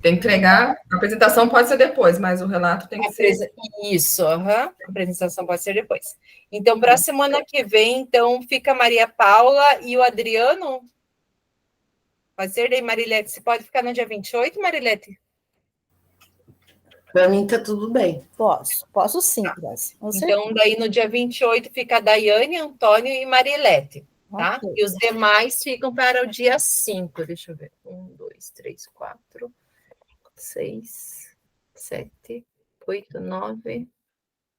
entregar. A apresentação pode ser depois, mas o relato tem que ser... Isso, a apresentação pode ser depois. Então, para a semana que vem, então, fica a Maria Paula e o Adriano. Pode ser daí, Marilete? Você pode ficar no dia 28, Marilete? Para mim tá tudo bem. Posso sim, Grazi. Então, daí no dia 28 fica a Daiane, Antônio e Marilete, tá? Okay. E os demais ficam para o dia 5. Deixa eu ver. 1, 2, 3, 4, 6, 7, 8, 9.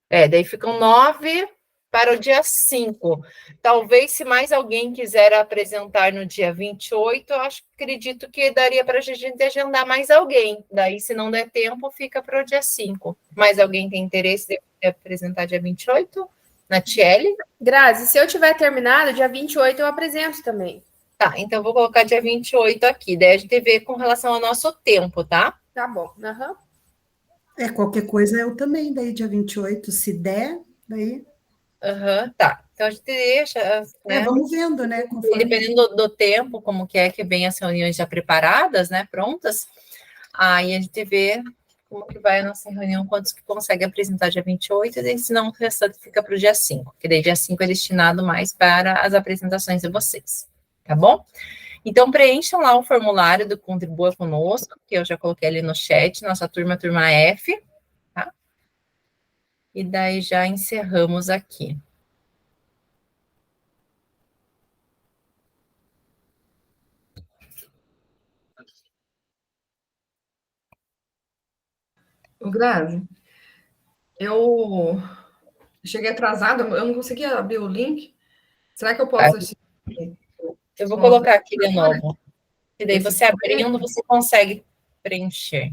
Daí ficam 9 para o dia 5. Talvez, se mais alguém quiser apresentar no dia 28, eu acredito que daria para a gente agendar mais alguém. Daí, se não der tempo, fica para o dia 5. Mais alguém tem interesse de apresentar dia 28? Natiele? Grazi, se eu tiver terminado, dia 28 eu apresento também. Tá, então eu vou colocar dia 28 aqui. Daí a gente vê com relação ao nosso tempo, tá? Tá bom. Uhum. Qualquer coisa eu também, daí dia 28, se der, daí... Tá. Então a gente deixa, né? Vamos vendo, né? Conforme... Dependendo do tempo, como que vem as reuniões já preparadas, né? Prontas. Aí a gente vê como que vai a nossa reunião, quantos que consegue apresentar dia 28, e se não, o restante fica para o dia 5, que daí dia 5 é destinado mais para as apresentações de vocês, tá bom? Então, preencham lá o formulário do Contribua Conosco, que eu já coloquei ali no chat, nossa turma F, tá? E daí já encerramos aqui. Grazi, eu cheguei atrasada, eu não consegui abrir o link. Será que eu posso assistir? Eu vou colocar aqui de novo. E daí você abrindo, você consegue preencher.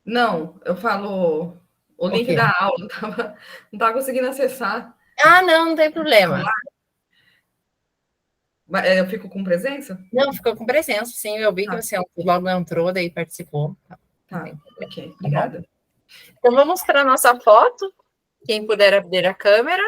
Não, eu falo o link da aula, não estava conseguindo acessar. Ah, não tem problema. Eu fico com presença? Não, ficou com presença, sim. Eu vi que você logo entrou, daí participou. Tá, ok, obrigada. Então, vamos para a nossa foto. Quem puder abrir a câmera.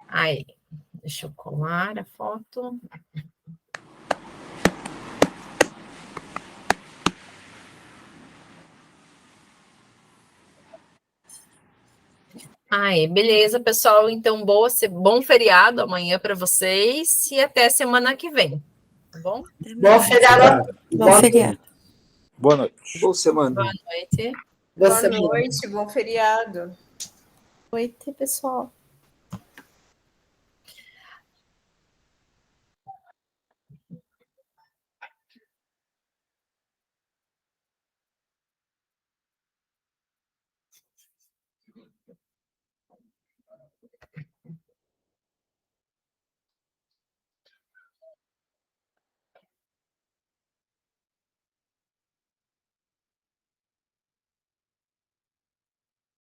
Aí, deixa eu colar a foto. Aí, beleza, pessoal. Então, bom feriado amanhã para vocês e até semana que vem. Tá bom? Bom feriado. Bom feriado. Boa noite. Boa semana. Boa noite. Boa noite, bom feriado. Boa noite, pessoal.